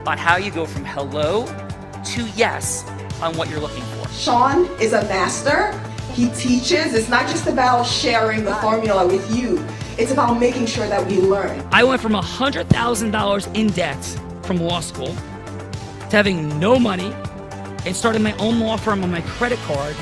about how you go from hello to yes on what you're looking for. Sean is a master. He teaches. It's not just about sharing the formula with you. It's about making sure that we learn. I went from $100,000 in debt from law school to having no money and starting my own law firm on my credit card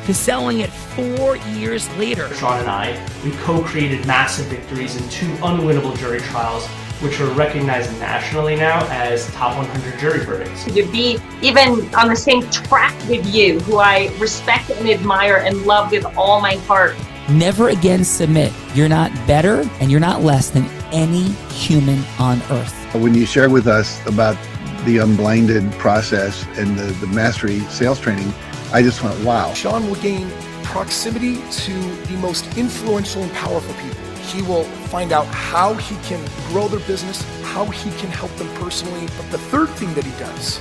to selling it 4 years later. Sean and I, we co-created massive victories in 2 unwinnable jury trials, which are recognized nationally now as top 100 jury verdicts. To be even on the same track with you, who I respect and admire and love with all my heart. Never again submit. You're not better and you're not less than any human on earth. When you shared with us about the unblinded process and the mastery sales training, I just went, wow. Sean will gain proximity to the most influential and powerful people. He will find out how he can grow their business, how he can help them personally. But the third thing that he does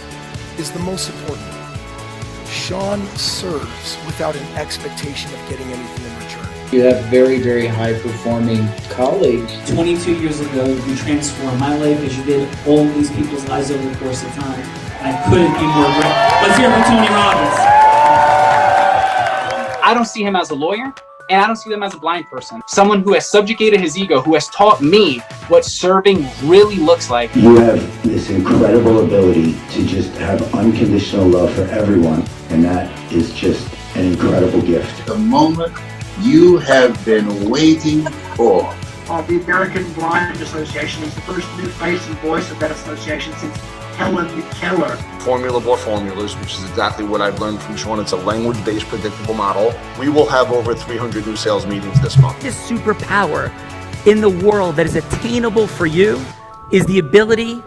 is the most important. Sean serves without an expectation of getting anything in return. You have very, very high-performing colleagues. 22 years ago, you transformed my life as you did all these people's lives over the course of time. I couldn't be more grateful. Let's hear it for Tony Robbins. I don't see him as a lawyer, and I don't see him as a blind person. Someone who has subjugated his ego, who has taught me what serving really looks like. You have this incredible ability to just have unconditional love for everyone, and that is just an incredible gift. The moment you have been waiting for. The American Blind Association is the first new face and voice of that association since Helen Keller. Formula bore formulas, which is exactly what I've learned from Sean. It's a language-based predictable model. We will have over 300 new sales meetings this month. This superpower in the world that is attainable for you is the ability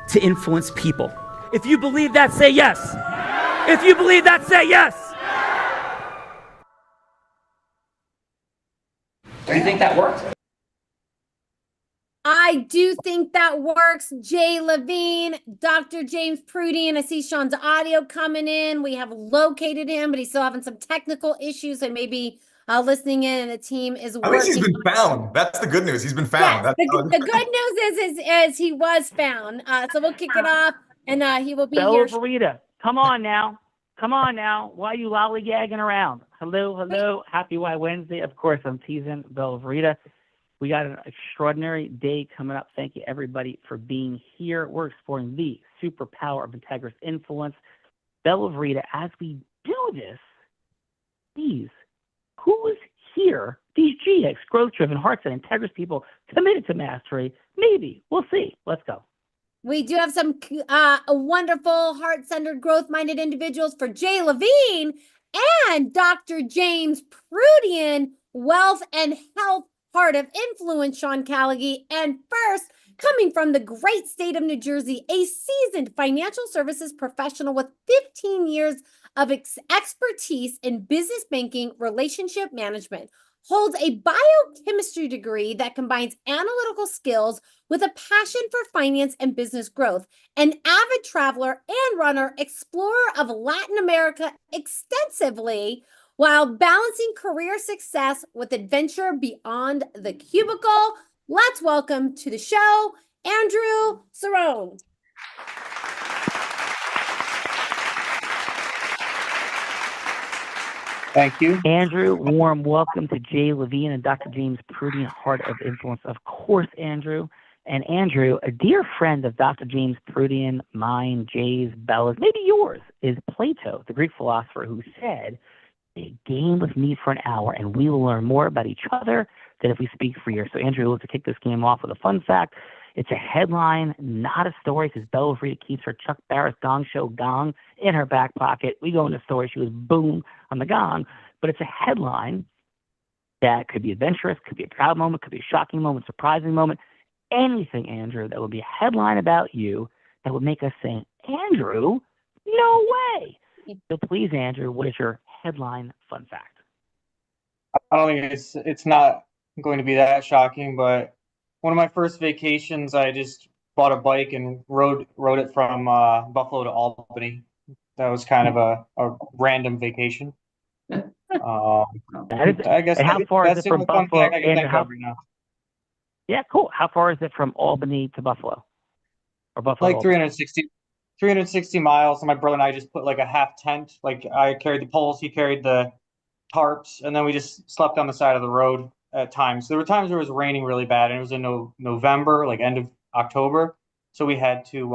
to influence people. If you believe that, say yes. If you believe that, say yes. Do you think that worked? I do think that works. Jay Levine, Dr. James Prudien. I see Sean's audio coming in. We have located him, but he's still having some technical issues. So maybe listening in, and the team is working. At least he's been found. That's the good news. He's been found. Yeah, the good news is he was found. So we'll kick it off, and he will be here. Rita, come on now. Come on now. Why are you lollygagging around? Hello. Happy Y Wednesday. Of course, I'm teasing Bella Rita. We got an extraordinary day coming up. Thank you, everybody, for being here. We're exploring the superpower of integrous influence. Bella Rita, as we do this, please, who is here? These GX, growth-driven, hearts and integrous people committed to mastery. Maybe. We'll see. Let's go. We do have some wonderful, heart-centered, growth-minded individuals for Jay Levine and Dr. James Prudien, wealth and health Heart of Influence, Sean Callaghy. And first, coming from the great state of New Jersey, a seasoned financial services professional with 15 years of expertise in business banking, relationship management, holds a biochemistry degree that combines analytical skills with a passion for finance and business growth. An avid traveler and runner, explorer of Latin America extensively, while balancing career success with adventure beyond the cubicle. Let's welcome to the show, Andrew Cerrone. Thank you. Andrew, warm welcome to Jay Levine and Dr. James Prudien, Heart of Influence. Of course, Andrew. And Andrew, a dear friend of Dr. James Prudien, mine, Jay's, Bella's, maybe yours, is Plato, the Greek philosopher, who said, a game with me for an hour, and we will learn more about each other than if we speak for years. So, Andrew, let's kick this game off with a fun fact. It's a headline, not a story, because Bella Rita keeps her Chuck Barris Gong Show gong in her back pocket. We go into the story. She was boom on the gong. But it's a headline that could be adventurous, could be a proud moment, could be a shocking moment, surprising moment. Anything, Andrew, that would be a headline about you that would make us say, Andrew, no way. So please, Andrew, what is your headline fun fact? I don't think it's not going to be that shocking, but one of my first vacations, I just bought a bike and rode it from Buffalo to Albany. That was kind of a random vacation. I guess. And how far is it from Buffalo? Andrew, Yeah, cool. How far is it from Albany to Buffalo? or Buffalo? Like 360 miles. And my brother and I just put like a half tent. Like I carried the poles, he carried the tarps, and then we just slept on the side of the road at times. There were times where it was raining really bad, and it was in November, like end of October. So we had to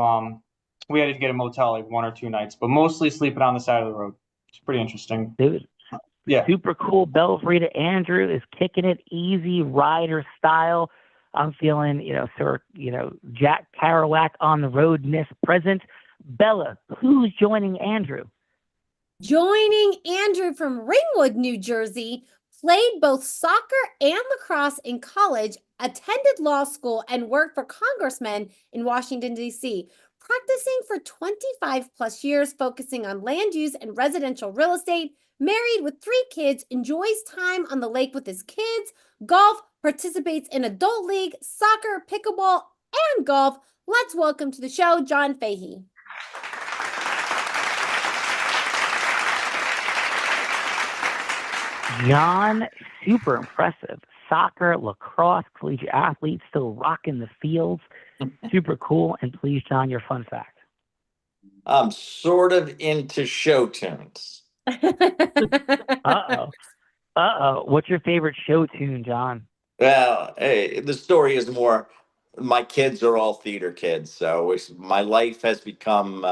get a motel like 1 or 2 nights, but mostly sleeping on the side of the road. It's pretty interesting. Dude, yeah. Super cool. Belfrida Andrew is kicking it easy rider style. I'm feeling, Jack Kerouac on the roadness present. Bella, who's joining Andrew? Joining Andrew from Ringwood, New Jersey, played both soccer and lacrosse in college, attended law school, and worked for congressmen in Washington, D.C., practicing for 25 plus years, focusing on land use and residential real estate, married with 3 kids, enjoys time on the lake with his kids, golf, participates in adult league, soccer, pickleball, and golf. Let's welcome to the show, John Fahey. John, super impressive. Soccer, lacrosse, collegiate athlete, still rocking the fields. Super cool. And please, John, your fun fact. I'm sort of into show tunes. Uh-oh. What's your favorite show tune, John? Well, hey, the story is more, my kids are all theater kids. So my life has become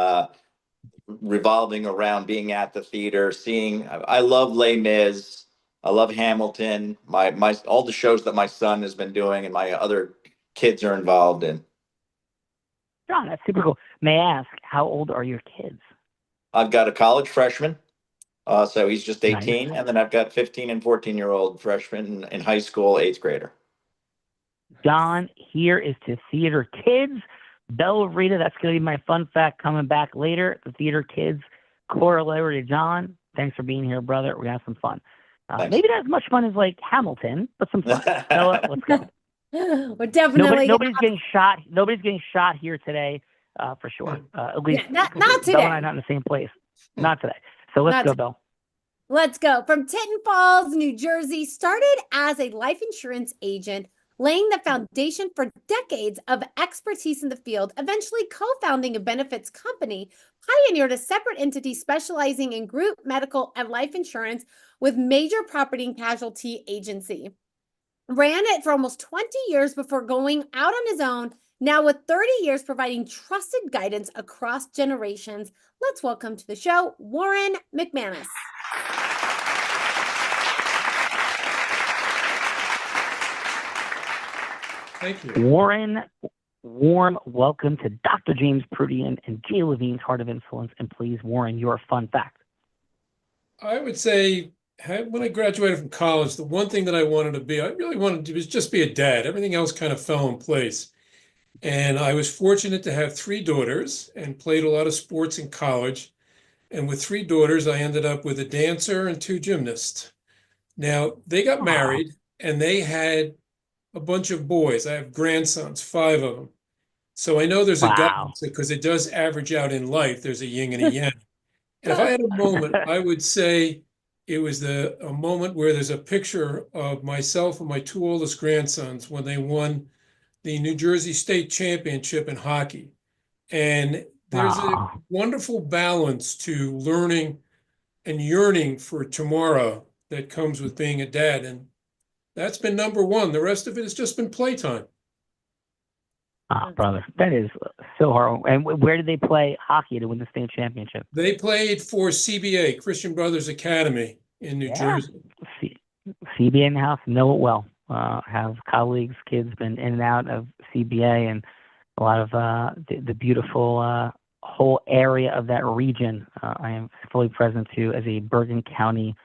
revolving around being at the theater, I love Les Mis. I love Hamilton. My all the shows that my son has been doing and my other kids are involved in. John, that's super cool. May I ask, how old are your kids? I've got a college freshman, so he's just 18, Nice. and then I've got 15 and 14-year-old freshmen in high school, 8th grader. John, here is to theater kids. Bella Rita, that's going to be my fun fact coming back later. The theater kids corollary to John. Thanks for being here, brother. We're going to have some fun. Maybe not as much fun as like Hamilton, but some fun. Bella, let's go. We're definitely nobody's getting shot. Nobody's getting shot here today, for sure. At least not today. Bella and I are not in the same place. Not today. So let's go, Belle. Let's go. From Tinton Falls, New Jersey, started as a life insurance agent, laying the foundation for decades of expertise in the field, eventually co-founding a benefits company, pioneered a separate entity specializing in group medical and life insurance with major property and casualty agency. Ran it for almost 20 years before going out on his own, now with 30 years providing trusted guidance across generations. Let's welcome to the show, Warren McManus. Thank you. Warren, warm welcome to Dr. James Prudien and Jay Levine's Heart of Influence. And please, Warren, your fun fact. I would say when I graduated from college, the one thing that I wanted to be, I really wanted to just be a dad. Everything else kind of fell in place. And I was fortunate to have 3 daughters and played a lot of sports in college. And with 3 daughters, I ended up with a dancer and 2 gymnasts. Now, they got married and they had a bunch of boys. I have grandsons, 5 of them. So I know there's a balance because it does average out in life. There's a yin and a yang. And if I had a moment, I would say it was a moment where there's a picture of myself and my 2 oldest grandsons when they won the New Jersey State Championship in hockey. And there's a wonderful balance to learning and yearning for tomorrow that comes with being a dad. And that's been number one. The rest of it has just been playtime. Brother, that is so hard. And where did they play hockey to win the state championship? They played for CBA, Christian Brothers Academy in New Jersey. CBA in the house, know it well. Have colleagues, kids been in and out of CBA and a lot of the beautiful whole area of that region. I am fully present to as a Bergen County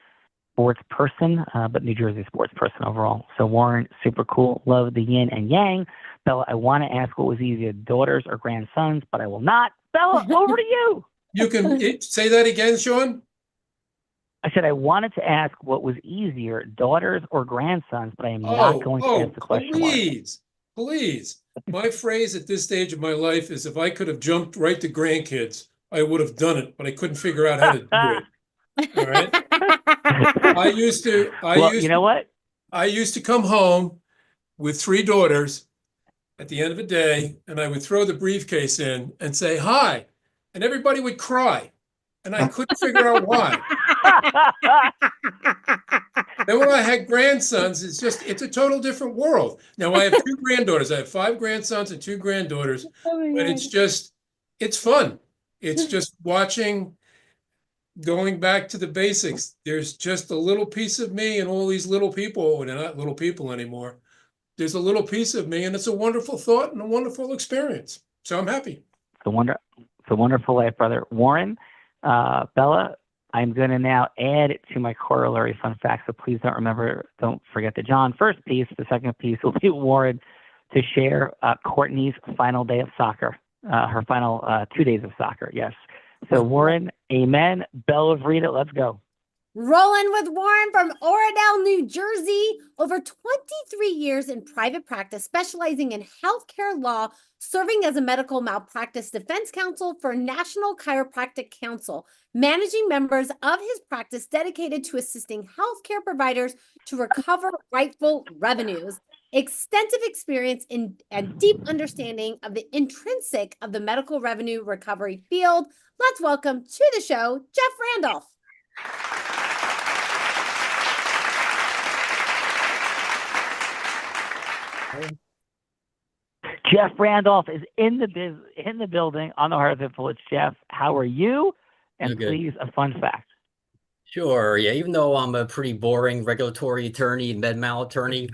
sports person, but New Jersey sports person overall. So Warren, super cool. Love the yin and yang. Bella, I want to ask what was easier, daughters or grandsons, but I will not. Bella, over to you. You can say that again, Sean? I said I wanted to ask what was easier, daughters or grandsons, but I am not going to ask the question. Please. My phrase at this stage of my life is if I could have jumped right to grandkids, I would have done it, but I couldn't figure out how to do it. All right. I used to come home with 3 daughters at the end of the day, and I would throw the briefcase in and say, hi, and everybody would cry. And I couldn't figure out why. Then when I had grandsons, it's a total different world. Now I have 2 granddaughters. I have 5 grandsons and 2 granddaughters, but it's fun. It's just watching, going back to the basics. There's just a little piece of me and all these little people, and they're not little people anymore. There's a little piece of me, and it's a wonderful thought and a wonderful experience. So I'm happy. It's a wonderful life, brother. Warren, Bella, I'm going to now add it to my corollary fun fact. So please don't forget the John first piece. The second piece will be Warren to share Courtney's final day of soccer, her final 2 days of soccer. Yes. So Warren, amen. Bella, read it. Let's go. Rolling with Warren from Oradell, New Jersey. Over 23 years in private practice, specializing in healthcare law, serving as a medical malpractice defense counsel for National Chiropractic Council, managing members of his practice dedicated to assisting healthcare providers to recover rightful revenues. Extensive experience in and deep understanding of the intrinsic of the medical revenue recovery field. Let's welcome to the show, Jeff Randolph. Jeff Randolph is in the building on the Heart of Influence. Jeff, how are you? And please, a fun fact. Sure. Yeah. Even though I'm a pretty boring regulatory attorney and med mal attorney,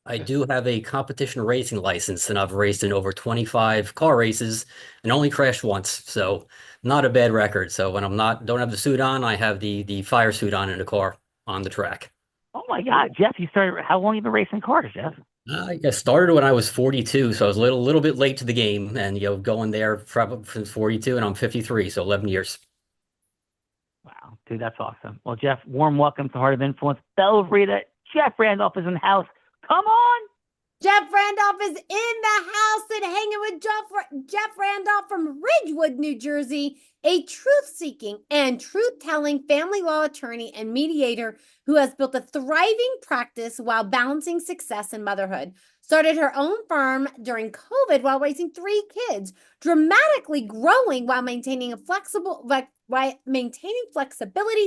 I do have a competition racing license, and I've raced in over 25 car races and only crashed once. So not a bad record. So when don't have the suit on, I have the fire suit on in the car on the track. Oh my God, Jeff, how long have you been racing cars, Jeff? I started when I was 42, so I was a little bit late to the game, and going there from 42, and I'm 53, so 11 years. Wow, dude, that's awesome. Well, Jeff, warm welcome to Heart of Influence. Bella Rita, Jeff Randolph is in the house. Come on! Jeff Randolph is in the house and hanging with Jeff Randolph from Ridgewood, New Jersey, a truth-seeking and truth-telling family law attorney and mediator who has built a thriving practice while balancing success and motherhood. Started her own firm during COVID while raising 3 kids, dramatically growing while maintaining flexibility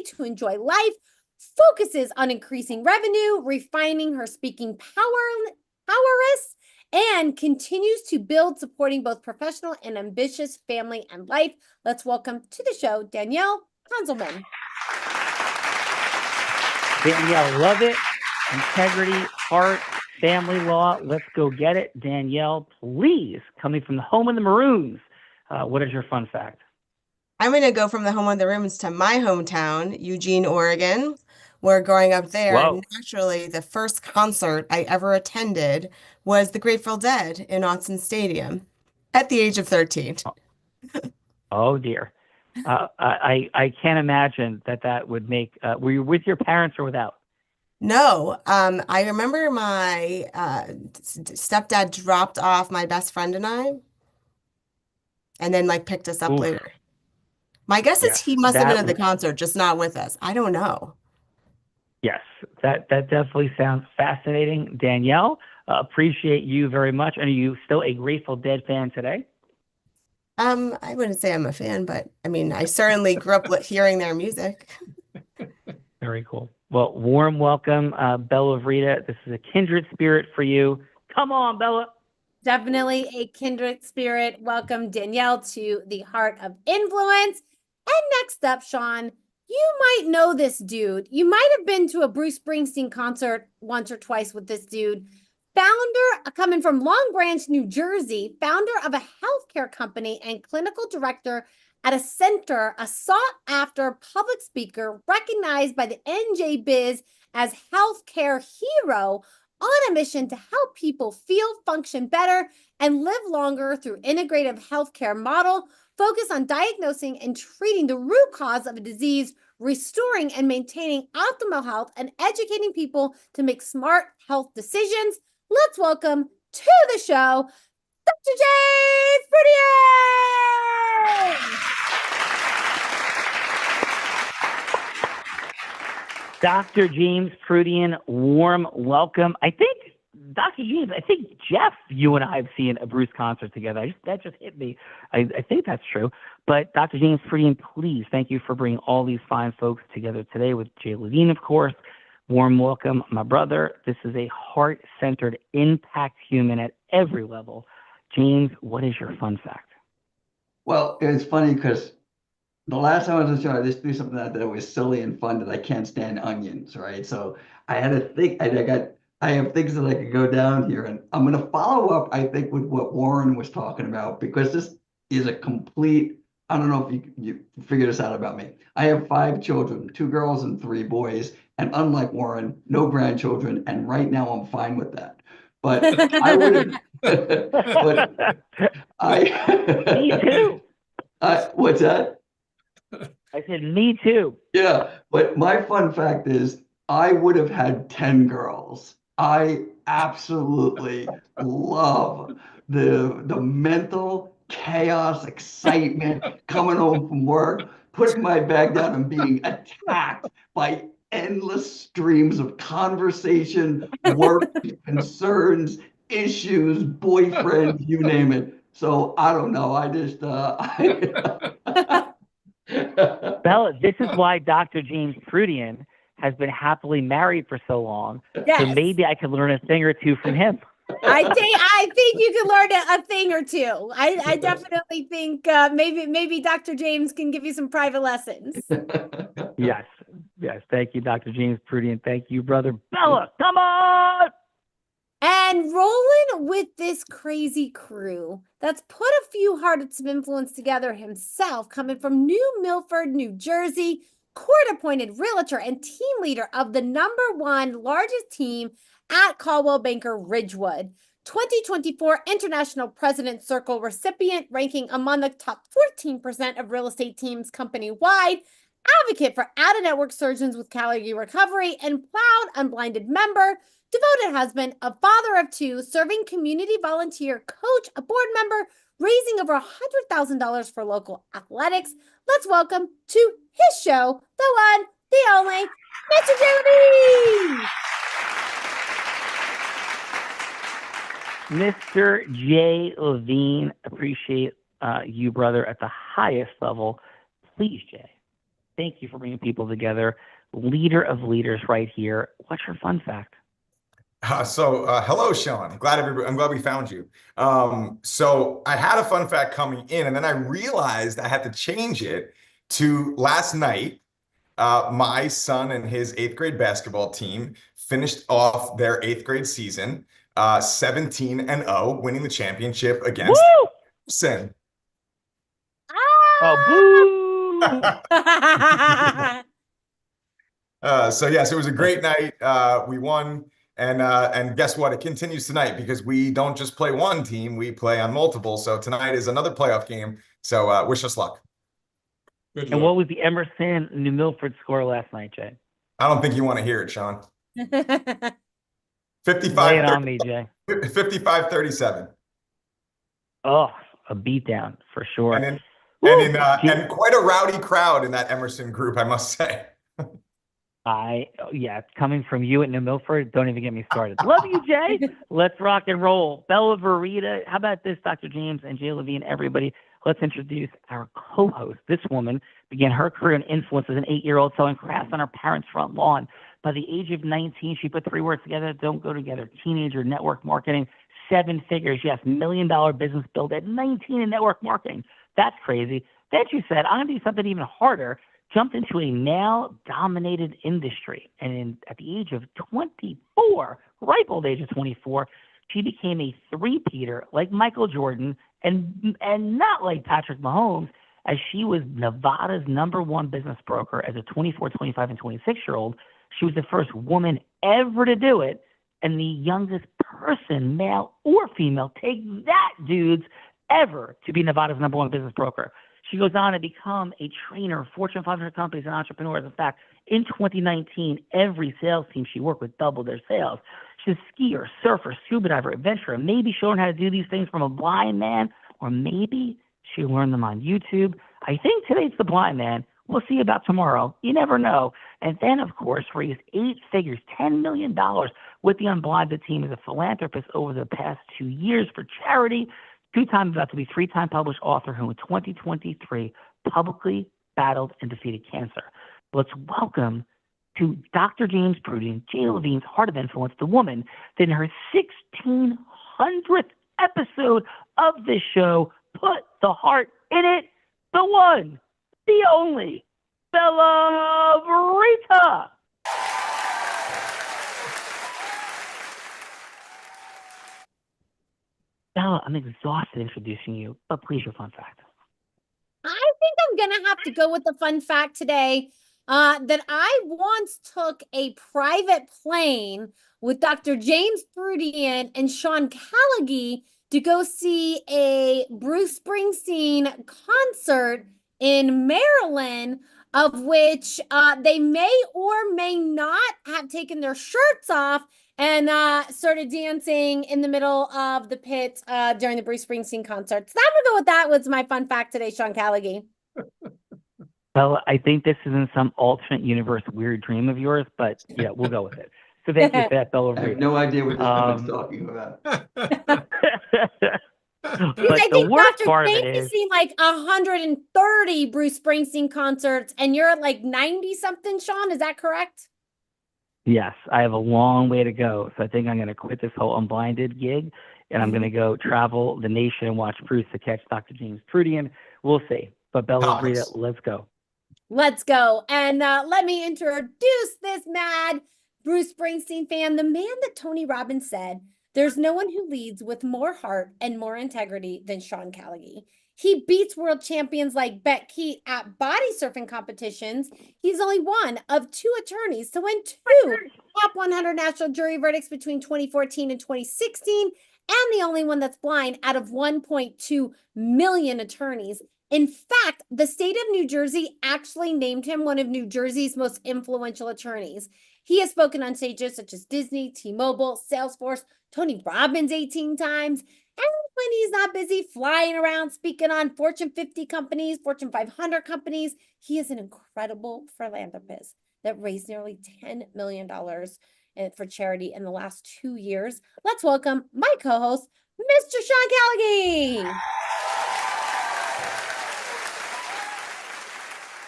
to enjoy life, focuses on increasing revenue, refining her speaking prowess, and continues to build, supporting both professional and ambitious family and life. Let's welcome to the show, Danielle Hanselman. Danielle, love it. Integrity, heart, family law. Let's go get it. Danielle, please, coming from the home of the Maroons, what is your fun fact? I'm going to go from the home of the Maroons to my hometown, Eugene, Oregon, where growing up there, naturally, the first concert I ever attended was the Grateful Dead in Autzen Stadium at the age of 13. Oh, dear. I can't imagine that would make, were you with your parents or without? No, I remember my stepdad dropped off my best friend and I, and then picked us up later. My guess is he must have been at the concert, just not with us. I don't know. Yes, that definitely sounds fascinating. Danielle, appreciate you very much. And are you still a Grateful Dead fan today? I wouldn't say I'm a fan, but I mean, I certainly grew up hearing their music. Very cool. Well, warm welcome, Bella Rita. This is a kindred spirit for you. Come on, Bella. Definitely a kindred spirit. Welcome, Danielle, to the Heart of Influence. And next up, Sean, you might know this dude. You might have been to a Bruce Springsteen concert once or twice with this dude. Founder, coming from Long Branch, New Jersey, founder of a healthcare company and clinical director at a center, a sought-after public speaker recognized by the NJ Biz as healthcare hero, on a mission to help people feel, function better, and live longer through integrative healthcare model, focus on diagnosing and treating the root cause of a disease, restoring and maintaining optimal health, and educating people to make smart health decisions. Let's welcome to the show, Dr. James Prudien. Dr. James Prudien, warm welcome. I think Dr. James, I think Jeff, you and I have seen a Bruce concert together. That just hit me. I think that's true. But Dr. James Prudian, please, thank you for bringing all these fine folks together today with Jay Levine, of course. Warm welcome, my brother. This is a heart-centered impact human at every level. James, what is your fun fact? Well, it's funny because the last time I was on the show, I just threw something out that was silly and fun that I can't stand onions, right? So I had to think, I have things that I could go down here, and I'm going to follow up, I think, with what Warren was talking about, because this is a complete, I don't know if you figure this out about me. I have 5 children, 2 girls and 3 boys, and unlike Warren, no grandchildren, and right now I'm fine with that. But I would have, but Me too. What's that? I said, me too. Yeah, but my fun fact is I would have had 10 girls. I absolutely love the mental chaos, excitement, coming home from work, putting my bag down and being attacked by endless streams of conversation, work, concerns, issues, boyfriend, you name it. So I don't know. I just Bella, this is why Dr. James Prudian has been happily married for so long. Yes. So maybe I could learn a thing or two from him. I think you can learn a thing or two. I definitely think maybe Dr. James can give you some private lessons. Yes. Thank you, Dr. James Prudian. Thank you, brother. Bella, come on! And rolling with this crazy crew that's put a few hearts of influence together himself, coming from New Milford, New Jersey, court-appointed realtor and team leader of the #1 largest team at Coldwell Banker Ridgewood. 2024 International President Circle recipient, ranking among the top 14% of real estate teams company-wide, advocate for out-of-network surgeons with calorie recovery, and proud unblinded member, devoted husband, a father of 2, serving community volunteer, coach, a board member, raising over $100,000 for local athletics. Let's welcome to his show, the one, the only, Mr. Jay Levine! Mr. Jay Levine, appreciate you, brother, at the highest level. Please, Jay, thank you for bringing people together. Leader of leaders right here. What's your fun fact? Hello, Sean. I'm glad we found you. So I had a fun fact coming in, and then I realized I had to change it to last night. My son and his 8th grade basketball team finished off their 8th grade season 17-0, winning the championship against Sin. Oh, boo! So yes, it was a great night. We won. And guess what? It continues tonight because we don't just play one team, we play on multiple. So tonight is another playoff game. So wish us luck. And what was the Emerson New Milford score last night, Jay? I don't think you want to hear it, Sean. 55. Lay it on me, Jay. 55-37. Oh, a beatdown for sure. And quite a rowdy crowd in that Emerson group, I must say. Coming from you at New Milford, don't even get me started. Love you, Jay. Let's rock and roll. Bella Verita, how about this, Dr. James and Jay Levine, everybody? Let's introduce our co-host. This woman began her career in influence as an 8-year-old selling crafts on her parents' front lawn. By the age of 19, she put 3 words together that don't go together. Teenager network marketing, 7 figures. Yes, $1 million business built at 19 in network marketing. That's crazy. Then she said, I'm going to do something even harder. Jumped into a male-dominated industry. And at the age of 24, ripe old age of 24, she became a three-peater like Michael Jordan and not like Patrick Mahomes, as she was Nevada's #1 business broker as a 24, 25, and 26-year-old. She was the first woman ever to do it and the youngest person, male or female, take that, dudes, ever to be Nevada's #1 business broker. She goes on to become a trainer, Fortune 500 companies and entrepreneurs. In fact, in 2019, every sales team she worked with doubled their sales. She's a skier, surfer, scuba diver, adventurer. Maybe she learned how to do these things from a blind man, or maybe she learned them on YouTube. I think today's the blind man. We'll see about tomorrow. You never know. And then, of course, raised 8 figures, $10 million with the Unblinded team as a philanthropist over the past 2 years for charity, two-time about to be three-time published author who in 2023 publicly battled and defeated cancer. Let's welcome to Dr. James Prudien, Jay Levine's Heart of Influence, the woman that in her 1600th episode of this show put the heart in it, the one, the only, Bella Rita. Bella, I'm exhausted introducing you, but please your fun fact. I think I'm gonna have to go with the fun fact today. That I once took a private plane with Dr. James Prudien and Sean Callaghy to go see a Bruce Springsteen concert in Maryland, of which they may or may not have taken their shirts off and started dancing in the middle of the pit during the Bruce Springsteen concert. So I'm gonna go with that was my fun fact today, Sean Callaghy. Well, I think this is in some alternate universe weird dream of yours, but yeah, we'll go with it. So thank you for that, Bella I have Rita. no idea what this woman's talking about. But I the think worst Dr. part of James it has is, seen like 130 Bruce Springsteen concerts, and you're at like 90 something, Sean. Is that correct? yes, I have a long way to go. So I think I'm going to quit this whole Unblinded gig, and I'm going to go travel the nation and watch Bruce to catch Dr. James Prudien. We'll see. But Bella Rita, let's go. Let's go. And let me introduce this mad Bruce Springsteen fan, the man that Tony Robbins said, there's no one who leads with more heart and more integrity than Sean Callaghy. He beats world champions like Bet Keat at body surfing competitions. He's only one of two attorneys to win two top 100 national jury verdicts between 2014 and 2016, and the only one that's blind out of 1.2 million attorneys. In fact, the state of New Jersey actually named him one of New Jersey's most influential attorneys. He has spoken on stages such as Disney, T-Mobile, Salesforce, Tony Robbins 18 times, and when he's not busy flying around speaking on Fortune 50 companies, Fortune 500 companies, he is an incredible philanthropist that raised nearly $10 million for charity in the last 2 years. Let's welcome my co-host, Mr. Sean Callaghy.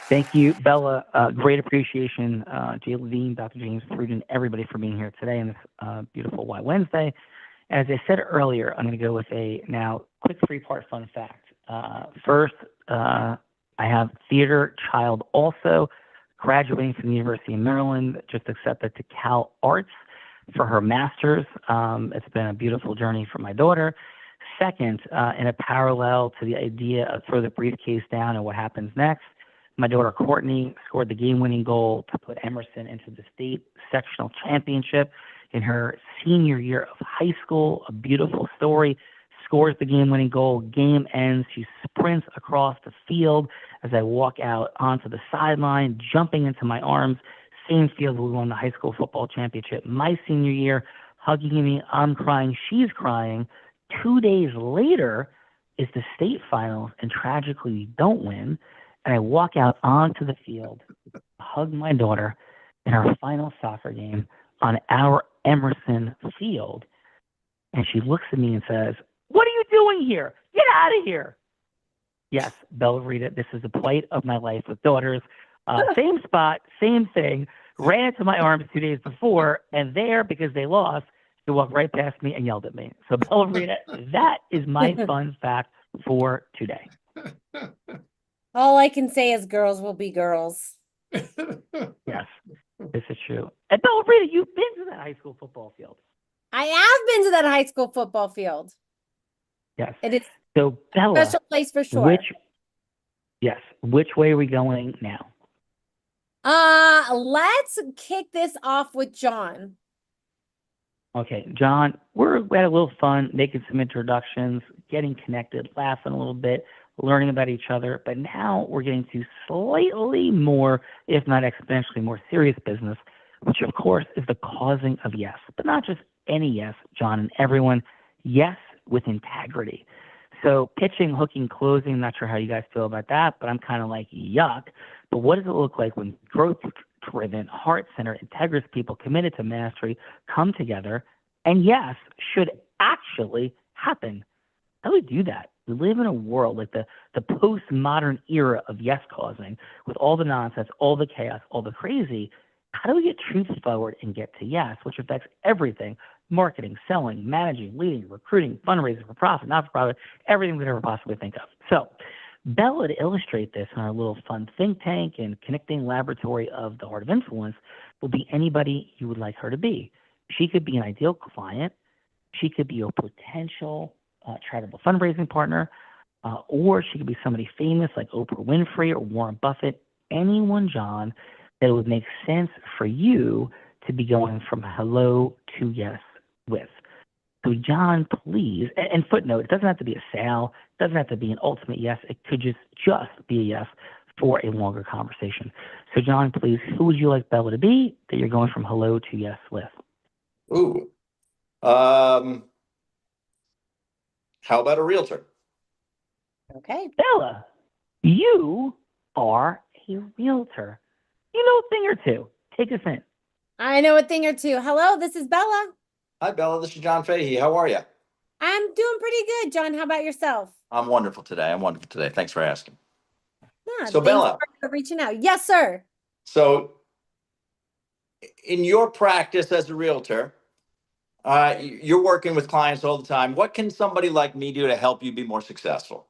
Thank you, Bella. Great appreciation, Jay Levine, Dr. James Prudien, everybody for being here today on this beautiful Why Wednesday. As I said earlier, I'm going to go with a now quick three-part fun fact. First, I have theater child also graduating from the University of Maryland, just accepted to Cal Arts for her master's. It's been a beautiful journey for my daughter. Second, in a parallel to the idea of throw the briefcase down and what happens next, my daughter Courtney scored the game-winning goal to put Emerson into the state sectional championship in her senior year of high school. A beautiful story. Scores the game-winning goal. Game ends. She sprints across the field as I walk out onto the sideline, jumping into my arms. Same field we won the high school football championship my senior year, hugging me. I'm crying. She's crying. 2 days later is the state finals, and tragically we don't win. And I walk out onto the field, hug my daughter in our final soccer game on our Emerson field. And she looks at me and says, "What are you doing here? Get out of here." Yes, Bella Rita, this is the plight of my life with daughters. Same spot, same thing. Ran into my arms 2 days before, and there, because they lost, she walked right past me and yelled at me. So Bella Rita, that is my fun fact for today. All I can say is girls will be girls. Yes, this is true. And Bella Rita, you've been to that high school football field. I have been to that high school football field. Yes. It is So Bella, a special place for sure. Which way are we going now? Let's kick this off with John. Okay, John, we had a little fun making some introductions, getting connected, laughing a little bit, learning about each other. But now we're getting to slightly more, if not exponentially more serious business, which of course is the causing of yes. But not just any yes, John and everyone. Yes with integrity. So pitching, hooking, closing, not sure how you guys feel about that, but I'm kind of like, yuck. But what does it look like when growth driven, heart centered, integrous people committed to mastery come together, and yes should actually happen. How do we do that? We live in a world like the postmodern era of yes causing, with all the nonsense, all the chaos, all the crazy. How do we get truth forward and get to yes, which affects everything: marketing, selling, managing, leading, recruiting, fundraising, for profit, not for profit, everything we could ever possibly think of. So Bella, to illustrate this in our little fun think tank and connecting laboratory of the Heart of Influence, will be anybody you would like her to be. She could be an ideal client. She could be a potential charitable fundraising partner, or she could be somebody famous like Oprah Winfrey or Warren Buffett. Anyone, John, that it would make sense for you to be going from hello to yes with. So John, please, and footnote, it doesn't have to be a sale, it doesn't have to be an ultimate yes, it could just be a yes for a longer conversation. So John, please, who would you like Bella to be that you're going from hello to yes with? Ooh. How about a realtor? Okay. Bella, you are a realtor. You know a thing or two. Take us in. I know a thing or two. Hello, this is Bella. Hi, Bella. This is John Fahey. How are you? I'm doing pretty good, John. How about yourself? I'm wonderful today. Thanks for asking. Yeah, So, thanks Bella, for reaching out. Yes, sir. so in your practice as a realtor, you're working with clients all the time. What can somebody like me do to help you be more successful?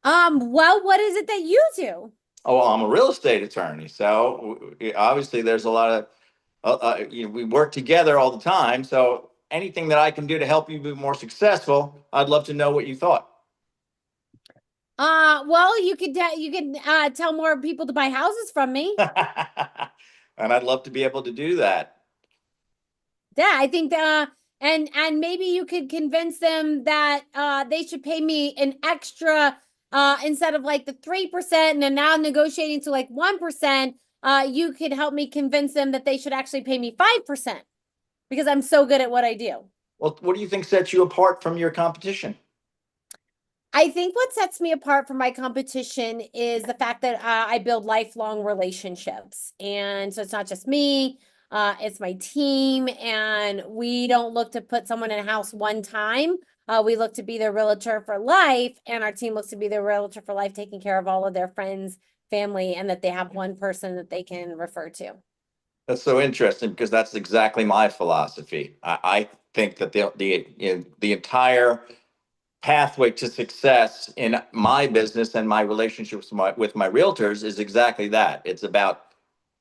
Well, what is it that you do? Oh, well, I'm a real estate attorney, so obviously there's a lot of we work together all the time. So anything that I can do to help you be more successful, I'd love to know what you thought. Well, you could tell more people to buy houses from me. And I'd love to be able to do that. Yeah, I think and maybe you could convince them that they should pay me an extra instead of like the 3% and then now negotiating to like 1%, you could help me convince them that they should actually pay me 5% because I'm so good at what I do. Well, what do you think sets you apart from your competition? I think what sets me apart from my competition is the fact that I build lifelong relationships. And so it's not just me, it's my team. And we don't look to put someone in a house one time. We look to be their realtor for life. And our team looks to be their realtor for life, taking care of all of their friends, family, and that they have one person that they can refer to. That's so interesting because that's exactly my philosophy. I think that the entire pathway to success in my business and my relationships with my realtors is exactly that. It's about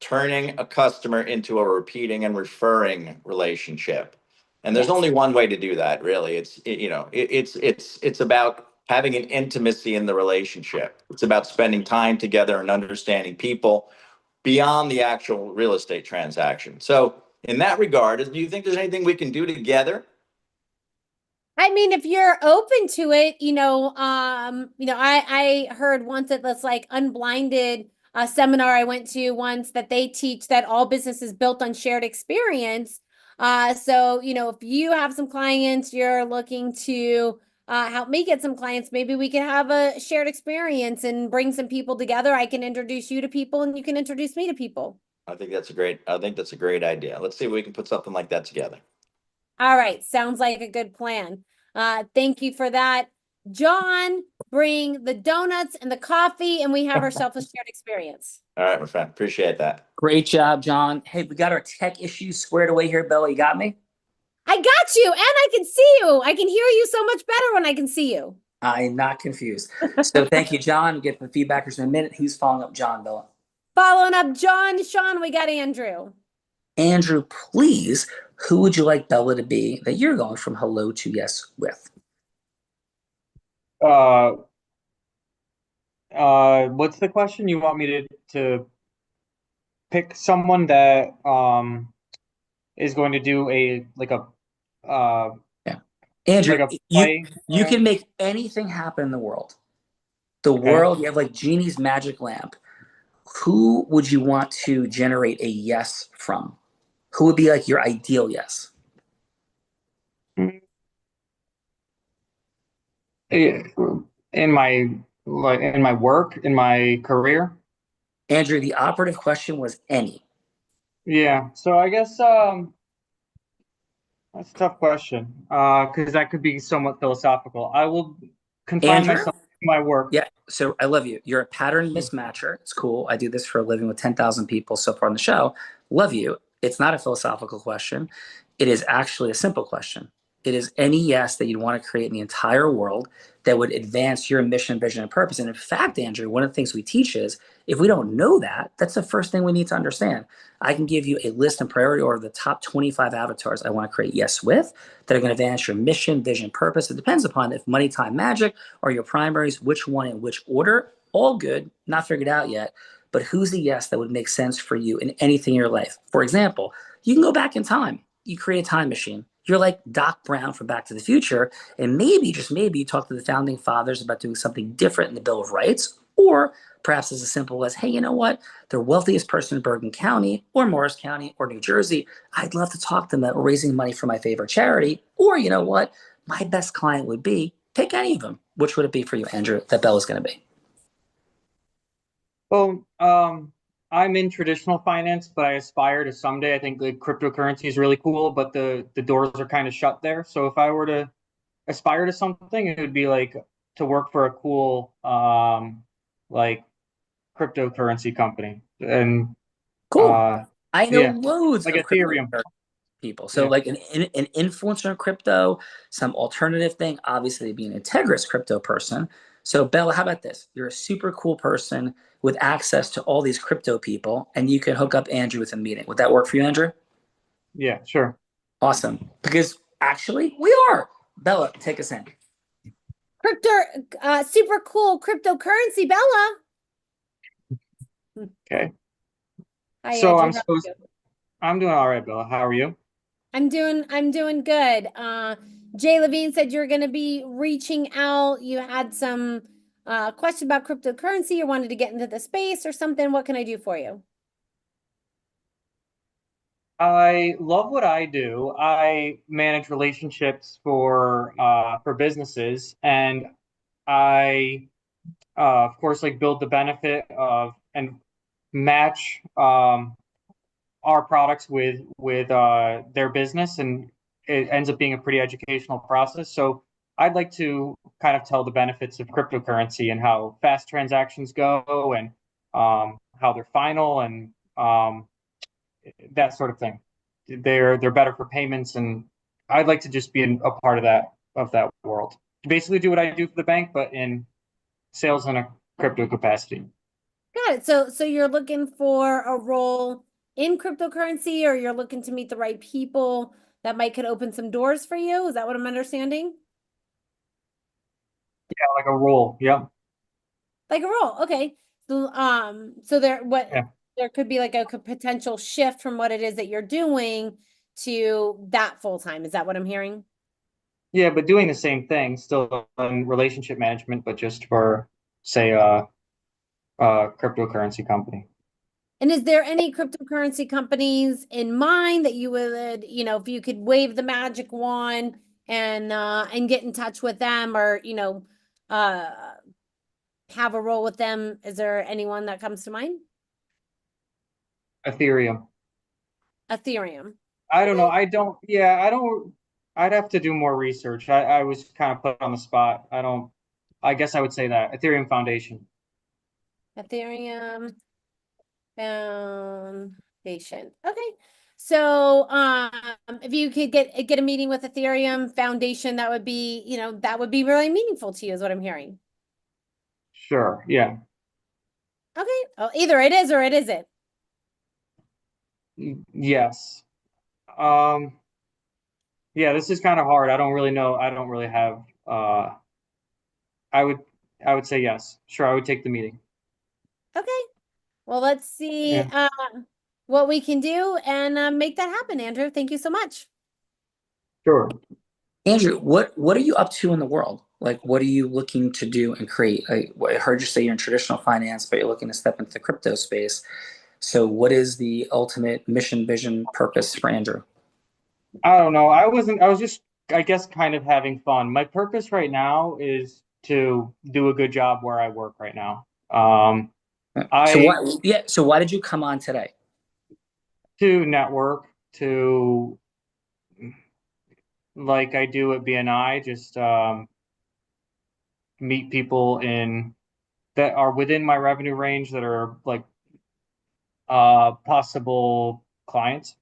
turning a customer into a repeating and referring relationship. And there's only one way to do that, really. It's about having an intimacy in the relationship. It's about spending time together and understanding people beyond the actual real estate transaction. So in that regard, do you think there's anything we can do together? I mean, if you're open to it, I heard once at this like unblinded seminar I went to once that they teach that all business is built on shared experience. So, if you have some clients, you're looking to help me get some clients, maybe we can have a shared experience and bring some people together. I can introduce you to people and you can introduce me to people. I think that's a great idea. Let's see if we can put something like that together. All right. Sounds like a good plan. Thank you for that. John, bring the donuts and the coffee, and we have ourselves a shared experience. All right, my friend. Appreciate that. Great job, John. Hey, we got our tech issues squared away here, Bella. You got me? I got you, and I can see you. I can hear you so much better when I can see you. I'm not confused. So thank you, John. We'll get the feedbackers in a minute. Who's following up John, Bella? Following up John, Sean, we got Andrew. Andrew, please, who would you like Bella to be that you're going from hello to yes with? What's the question? You want me to pick someone that is going to do Andrew, like a you can make anything happen in the world. The world, you have like Genie's magic lamp. Who would you want to generate a yes from? Who would be like your ideal yes? In my work, in my career? Andrew, the operative question was any. Yeah. So I guess that's a tough question because that could be somewhat philosophical. I will confine Andrew? myself to my work. Yeah, so I love you. You're a pattern mismatcher. It's cool. I do this for a living with 10,000 people so far on the show. Love you. It's not a philosophical question. It is actually a simple question. It is any yes that you'd want to create in the entire world that would advance your mission, vision, and purpose. And in fact, Andrew, one of the things we teach is if we don't know that, that's the first thing we need to understand. I can give you a list and priority order of the top 25 avatars I want to create yes with that are going to advance your mission, vision, purpose. It depends upon if money, time, magic are your primaries, which one in which order. All good, not figured out yet. But who's the yes that would make sense for you in anything in your life? For example, you can go back in time. You create a time machine. You're like Doc Brown from Back to the Future, and maybe, just maybe, you talk to the founding fathers about doing something different in the Bill of Rights, or perhaps as simple as, hey, you know what? The wealthiest person in Bergen County, or Morris County, or New Jersey, I'd love to talk to them about raising money for my favorite charity. Or, you know what? My best client would be, pick any of them. Which would it be for you, Andrew, that Bell is going to be? Well, I'm in traditional finance, but I aspire to someday. I think like cryptocurrency is really cool, but the doors are kind of shut there. So if I were to aspire to something, it would be like to work for a cool like cryptocurrency company. And Cool. I know yeah, loads like of Ethereum. cryptocurrency people. So Yeah. like an influencer in crypto, some alternative thing, obviously be an integrous crypto person. So Bella, how about this? You're a super cool person with access to all these crypto people, and you can hook up Andrew with a meeting. Would that work for you, Andrew? Yeah, sure. Awesome. Because actually we are. Bella, take us in. Super cool cryptocurrency, Bella. Okay. Hi, So Andrew. I'm doing all right, Bella. How are you? I'm doing good. Jay Levine said you're going to be reaching out. You had some question about cryptocurrency. You wanted to get into the space or something. What can I do for you? I love what I do. I manage relationships for businesses, and I of course like build the benefit of and match our products with their business, and it ends up being a pretty educational process. So I'd like to kind of tell the benefits of cryptocurrency and how fast transactions go, and how they're final, and that sort of thing. They're better for payments, and I'd like to just be a part of that world. Basically, do what I do for the bank, but in sales in a crypto capacity. Got it. So you're looking for a role in cryptocurrency, or you're looking to meet the right people that might could open some doors for you? Is that what I'm understanding? Yeah, like a role. Yeah. Like a role. Okay. So there could be like a potential shift from what it is that you're doing to that full time. Is that what I'm hearing? Yeah, but doing the same thing, still in relationship management, but just for, say, a cryptocurrency company. And is there any cryptocurrency companies in mind that you would, if you could wave the magic wand and get in touch with them, or, have a role with them? Is there anyone that comes to mind? Ethereum. Ethereum. I don't know. I don't. I'd have to do more research. I was kind of put on the spot. I guess I would say that Ethereum Foundation. Ethereum Foundation. Okay. So if you could get a meeting with Ethereum Foundation, that would be, that would be really meaningful to you, is what I'm hearing. Sure. Yeah. Okay. Oh, either it is or it isn't. Yes. Yeah, this is kind of hard. I don't really know. I don't really have I would say yes. Sure, I would take the meeting. Okay. Well, let's see what we can do and make that happen, Andrew. Thank you so much. Sure. Andrew, what are you up to in the world? Like, what are you looking to do and create? I heard you say you're in traditional finance, but you're looking to step into the crypto space. So what is the ultimate mission, vision, purpose for Andrew? I don't know. I was just, I guess, kind of having fun. My purpose right now is to do a good job where I work right now. So why did you come on today? To network, to like I do at BNI, just meet people that are within my revenue range that are like possible clients.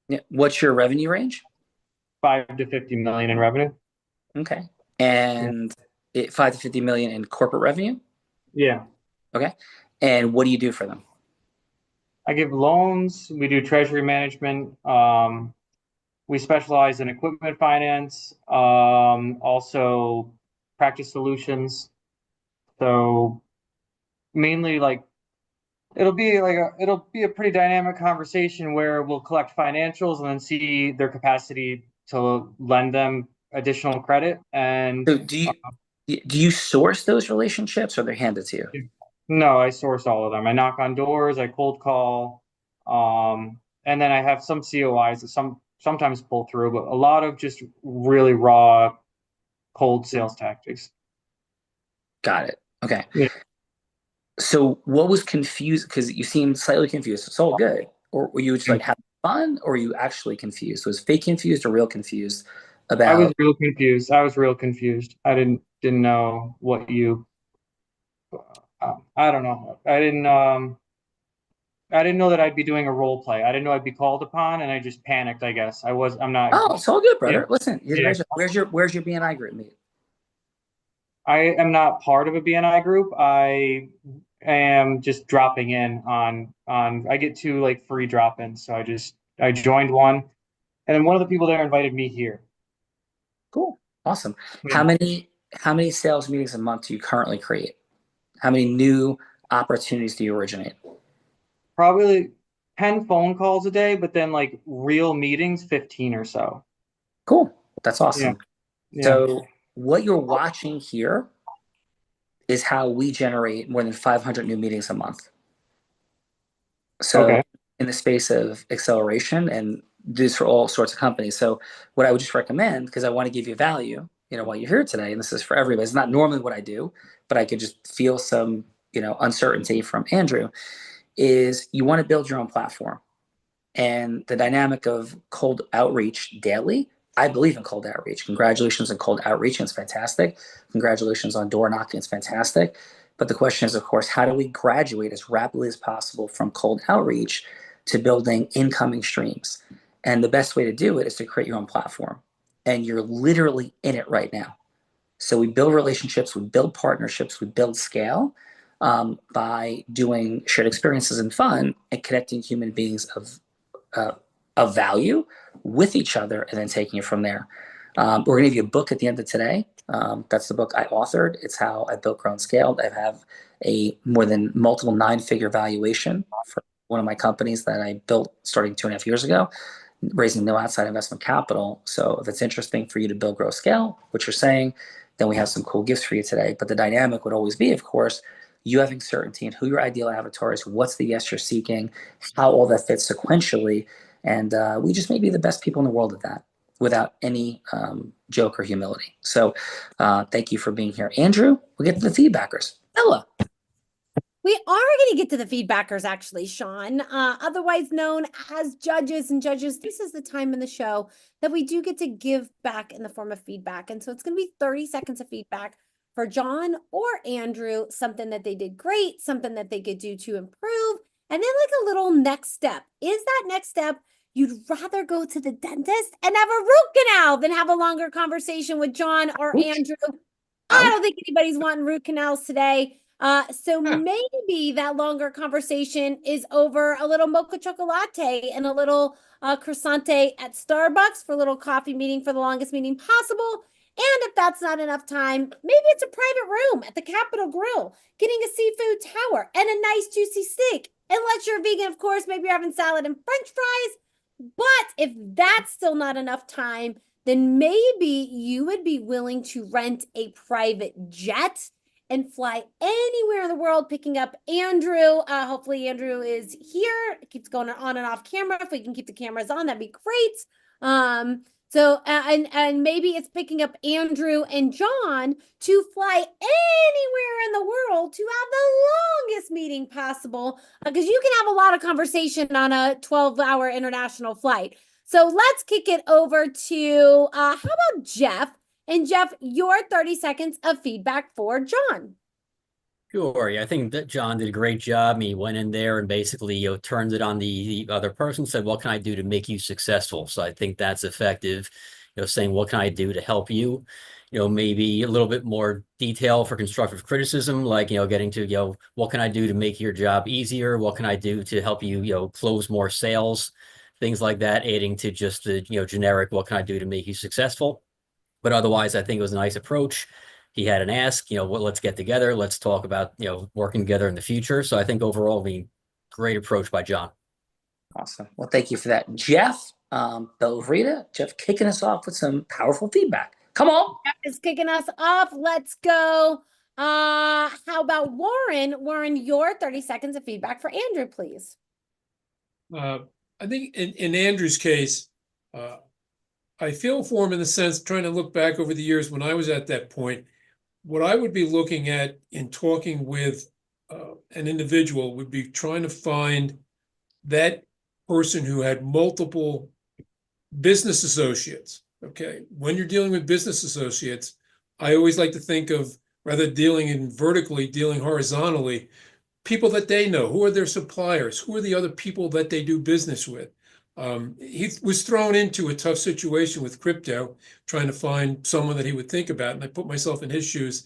Yeah. What's your revenue range? 5 to 50 million in revenue. Okay. And 5 to 50 million in corporate revenue? Yeah. Okay. And what do you do for them? I give loans. We do treasury management. We specialize in equipment finance, also practice solutions. So mainly like it'll be a pretty dynamic conversation where we'll collect financials and then see their capacity to lend them additional credit. And so do you source those relationships or they're handed to you? No, I source all of them. I knock on doors, I cold call, and then I have some COIs that sometimes pull through, but a lot of just really raw cold sales tactics. Got it. Okay. Yeah. So what was confused? Because you seemed slightly confused. It's all good. Or were you just like having fun, or were you actually confused? Was fake confused or real confused about? I was real confused. I didn't know what you. I don't know. I didn't know that I'd be doing a role play. I didn't know I'd be called upon, and I just panicked. I guess I'm not. Oh, it's all good, brother. Yeah. Listen, Yeah. where's your BNI group meet? I am not part of a BNI group. I am just dropping in on I get 2 like free drop-ins. So I joined one, and then one of the people there invited me here. Cool. Awesome. Yeah. How many sales meetings a month do you currently create? How many new opportunities do you originate? Probably 10 phone calls a day, but then like real meetings, 15 or so. Cool. That's awesome. Yeah. So what you're watching here is how we generate more than 500 new meetings a month. So in the space of acceleration, and this for all sorts of companies. So what I would just recommend, because I want to give you value, while you're here today, and this is for everybody, it's not normally what I do, but I could just feel some, uncertainty from Andrew, is you want to build your own platform. And the dynamic of cold outreach daily, I believe in cold outreach. Congratulations on cold outreach. It's fantastic. Congratulations on door knocking. It's fantastic. But the question is, of course, how do we graduate as rapidly as possible from cold outreach to building incoming streams? And the best way to do it is to create your own platform. And you're literally in it right now. So we build relationships, we build partnerships, we build scale by doing shared experiences and fun and connecting human beings of value with each other and then taking it from there. We're going to give you a book at the end of today. That's the book I authored. It's how I built, grown, scaled. I have a more than multiple 9-figure valuation for one of my companies that I built starting 2.5 years ago, raising no outside investment capital. So if it's interesting for you to build, grow, scale, what you're saying, then we have some cool gifts for you today. But the dynamic would always be, of course, you having certainty in who your ideal avatar is, what's the yes you're seeking, how all that fits sequentially. And we just may be the best people in the world at that without any joke or humility. So thank you for being here. Andrew, we'll get to the feedbackers. Ella. We are going to get to the feedbackers, actually, Sean, otherwise known as judges. And judges, this is the time in the show that we do get to give back in the form of feedback. And so it's going to be 30 seconds of feedback for John or Andrew, something that they did great, something that they could do to improve, and then like a little next step. Is that next step you'd rather go to the dentist and have a root canal than have a longer conversation with John or Andrew? I don't think anybody's wanting root canals today. So maybe that longer conversation is over a little mocha chocolate and a little croissante at Starbucks for a little coffee meeting for the longest meeting possible. And if that's not enough time, maybe it's a private room at the Capitol Grill, getting a seafood tower and a nice juicy steak. Unless you're vegan, of course, maybe you're having salad and French fries. But if that's still not enough time, then maybe you would be willing to rent a private jet and fly anywhere in the world, picking up Andrew. Hopefully Andrew is here. It keeps going on and off camera. If we can keep the cameras on, that'd be great. So, and maybe it's picking up Andrew and John to fly anywhere in the world to have the longest meeting possible, because you can have a lot of conversation on a 12-hour international flight. So let's kick it over to how about Jeff? And Jeff, your 30 seconds of feedback for John. Sure. Yeah, I think that John did a great job. He went in there and basically, turned it on the other person, said, what can I do to make you successful? So I think that's effective, saying, what can I do to help you? Maybe a little bit more detail for constructive criticism, like, getting to, what can I do to make your job easier? What can I do to help you, close more sales? Things like that, adding to just the, generic, what can I do to make you successful? But otherwise, I think it was a nice approach. He had an ask, let's get together. Let's talk about, working together in the future. So I think overall, great approach by John. Awesome. Well, thank you for that. Jeff, Belvrita, Jeff kicking us off with some powerful feedback. Come on. Jeff is kicking us off. Let's go. How about Warren? Warren, your 30 seconds of feedback for Andrew, please. I think in Andrew's case, I feel for him in the sense, trying to look back over the years when I was at that point, what I would be looking at in talking with an individual would be trying to find that person who had multiple business associates. Okay. When you're dealing with business associates, I always like to think of, rather dealing in vertically, dealing horizontally, people that they know. Who are their suppliers? Who are the other people that they do business with? He was thrown into a tough situation with crypto, trying to find someone that he would think about. And I put myself in his shoes.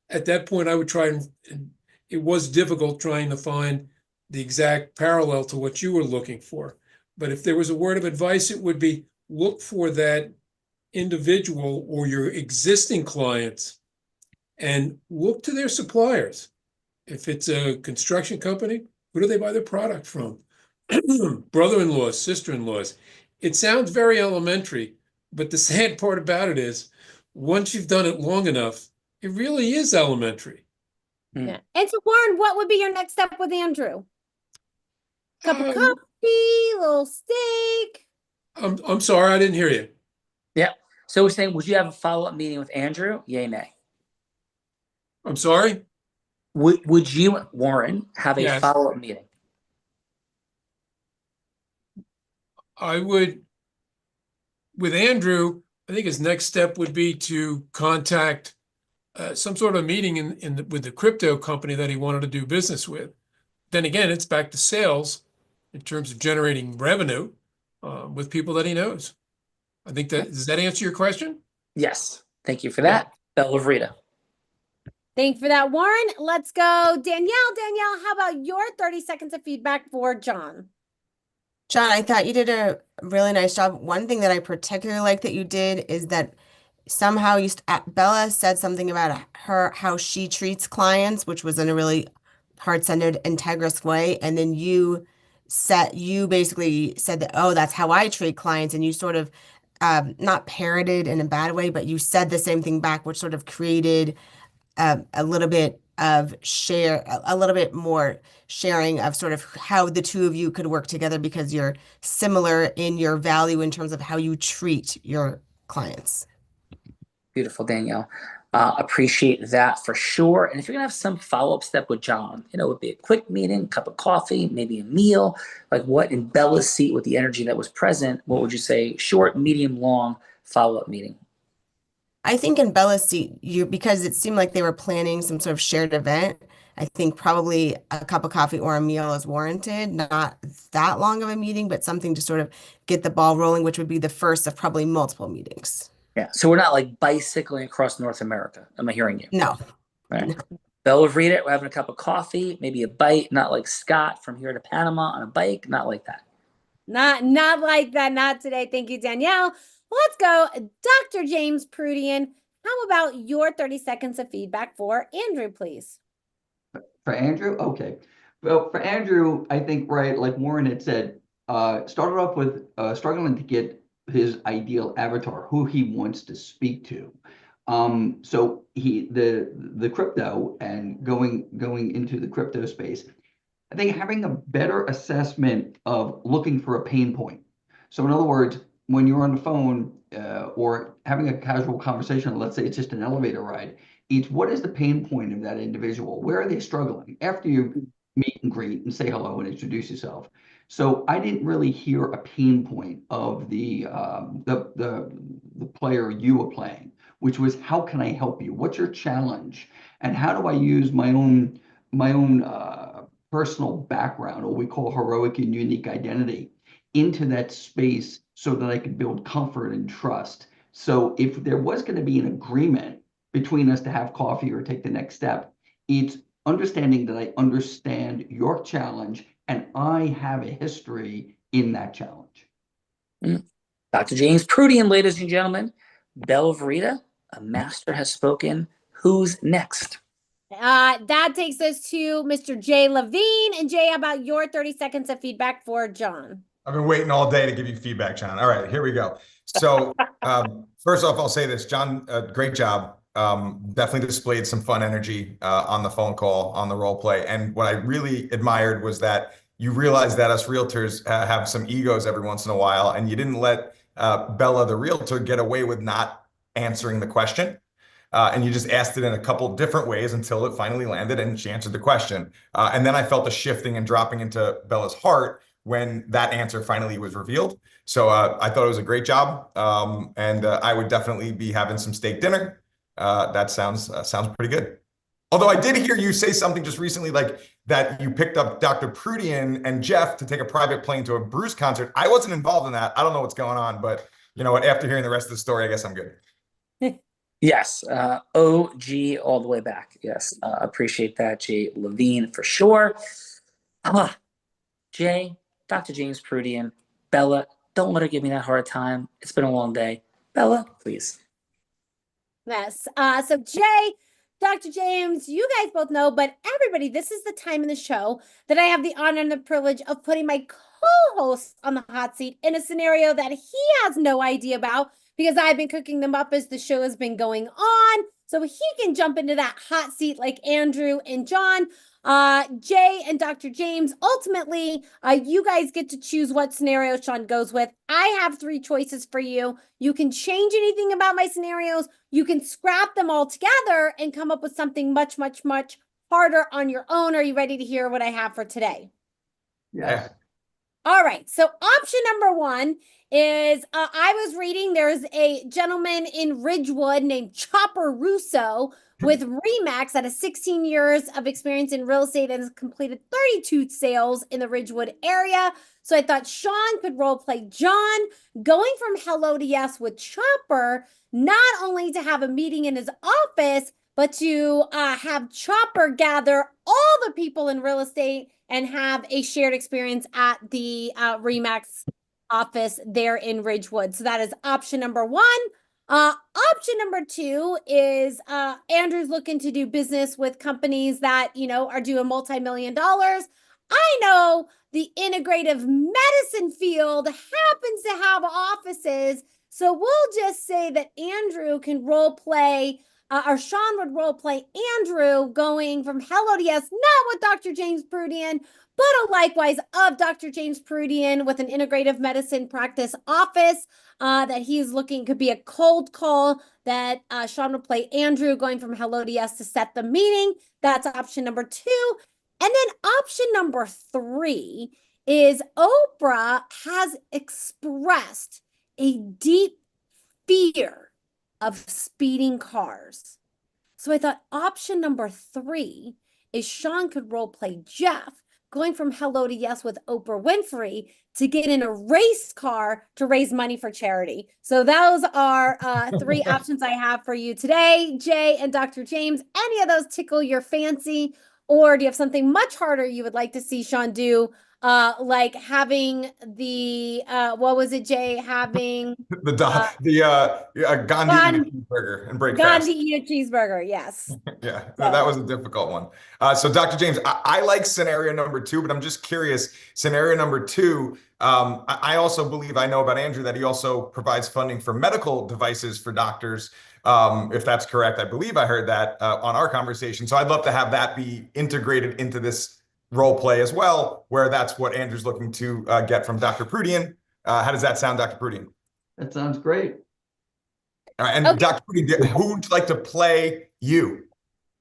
At that point, I would try and it was difficult trying to find the exact parallel to what you were looking for. But if there was a word of advice, it would be look for that individual or your existing clients and look to their suppliers. If it's a construction company, who do they buy their product from? Brother-in-laws, sister-in-laws. It sounds very elementary, but the sad part about it is, once you've done it long enough, it really is elementary. Yeah. And so, Warren, what would be your next step with Andrew? Cup of coffee, little steak. I'm sorry, I didn't hear you. Yeah. So we're saying, would you have a follow-up meeting with Andrew? Yay, nay. I'm sorry? Would you, Warren, have a Yes. follow-up meeting? I would, with Andrew, I think his next step would be to contact some sort of meeting with the crypto company that he wanted to do business with. Then again, it's back to sales in terms of generating revenue with people that he knows. I think does that answer your question? Yes. Thank you for that. Bella Vrita. Thanks for that, Warren. Let's go. Danielle, how about your 30 seconds of feedback for John? John, I thought you did a really nice job. One thing that I particularly like that you did is that somehow Bella said something about how she treats clients, which was in a really heart-centered, integrous way. And then you basically said that, oh, that's how I treat clients. And you sort of not parroted in a bad way, but you said the same thing back, which sort of created a little bit more sharing of sort of how the two of you could work together, because you're similar in your value in terms of how you treat your clients. Beautiful, Danielle. Appreciate that for sure. And if you're gonna have some follow-up step with John, it would be a quick meeting, cup of coffee, maybe a meal, like what in Bella's seat with the energy that was present, what would you say, short, medium, long follow-up meeting? I think in Bella's seat, because it seemed like they were planning some sort of shared event, I think probably a cup of coffee or a meal is warranted. Not that long of a meeting, but something to sort of get the ball rolling, which would be the first of probably multiple meetings. Yeah. So we're not like bicycling across North America. Am I hearing you? No. All right. Bella Vrita, we're having a cup of coffee, maybe a bite, not like Scott from here to Panama on a bike, not like that. Not like that. Not today. Thank you, Danielle. Let's go. Dr. James Prudian, how about your 30 seconds of feedback for Andrew, please? For Andrew? Okay. Well, for Andrew, I think, right, like Warren had said, started off with struggling to get his ideal avatar, who he wants to speak to. So the crypto and going into the crypto space, I think having a better assessment of looking for a pain point. So in other words, when you're on the phone or having a casual conversation, let's say it's just an elevator ride, it's what is the pain point of that individual? Where are they struggling? After you meet and greet and say hello and introduce yourself. So I didn't really hear a pain point of the player you were playing, which was how can I help you? What's your challenge? And how do I use my own personal background, or we call heroic and unique identity, into that space so that I could build comfort and trust. So if there was going to be an agreement between us to have coffee or take the next step, it's understanding that I understand your challenge and I have a history in that challenge. Dr. James Prudien, ladies and gentlemen. Bella Verita, a master has spoken. Who's next? That takes us to Mr. Jay Levine. And Jay, how about your 30 seconds of feedback for John? I've been waiting all day to give you feedback, John. All right, here we go. So first off, I'll say this, John, great job. Definitely displayed some fun energy on the phone call, on the role play. And what I really admired was that you realized that us realtors have some egos every once in a while, and you didn't let Bella, the realtor, get away with not answering the question. And you just asked it in a couple different ways until it finally landed and she answered the question. And then I felt a shifting and dropping into Bella's heart when that answer finally was revealed. So I thought it was a great job. And I would definitely be having some steak dinner. That sounds pretty good. Although I did hear you say something just recently, like that you picked up Dr. Prudien and Jeff to take a private plane to a Bruce concert. I wasn't involved in that. I don't know what's going on, but you know what? After hearing the rest of the story, I guess I'm good. Yes, OG all the way back. Yes, appreciate that, Jay Levine, for sure. Jay, Dr. James Prudien, Bella, don't let her give me that hard time. It's been a long day. Bella, please. Yes. So Jay, Dr. James, you guys both know, but everybody, this is the time in the show that I have the honor and the privilege of putting my co-host on the hot seat in a scenario that he has no idea about, because I've been cooking them up as the show has been going on. So he can jump into that hot seat like Andrew and John. Jay and Dr. James, ultimately, you guys get to choose what scenario Sean goes with. I have 3 choices for you. You can change anything about my scenarios. You can scrap them all together and come up with something much, much, much harder on your own. Are you ready to hear what I have for today? Yes. All right. So option number 1 is I was reading, there's a gentleman in Ridgewood named Chopper Russo with Remax that has 16 years of experience in real estate and has completed 32 sales in the Ridgewood area. So I thought Sean could role play John, going from hello to yes with Chopper, not only to have a meeting in his office, but to have Chopper gather all the people in real estate and have a shared experience at the Remax office there in Ridgewood. So that is option number 1. Option number 2 is Andrew's looking to do business with companies that, you know, are doing multi-million dollars. I know the integrative medicine field happens to have offices. So we'll just say that Andrew can role play, or Sean would role play Andrew going from hello to yes, not with Dr. James Prudien, but a likewise of Dr. James Prudien with an integrative medicine practice office that he's looking, could be a cold call that Sean would play Andrew going from hello to yes to set the meeting. That's option number 2. And then option number 3 is Oprah has expressed a deep fear of speeding cars. So I thought option number 3 is Sean could role play Jeff going from hello to yes with Oprah Winfrey to get in a race car to raise money for charity. So those are 3 options I have for you today, Jay and Dr. James. Any of those tickle your fancy, or do you have something much harder you would like to see Sean do? Like having the what was it, Jay? Having Gandhi cheeseburger and break fast. Gandhi eat a cheeseburger, yes. Yeah, that was a difficult one. So Dr. James, I like scenario number 2, but I'm just curious, scenario number 2, I also believe I know about Andrew that he also provides funding for medical devices for doctors. If that's correct, I believe I heard that on our conversation. So I'd love to have that be integrated into this role play as well, where that's what Andrew's looking to get from Dr. Prudien. How does that sound, Dr. Prudien? That sounds great. All right, and Okay. Dr. Prudy, who would like to play you?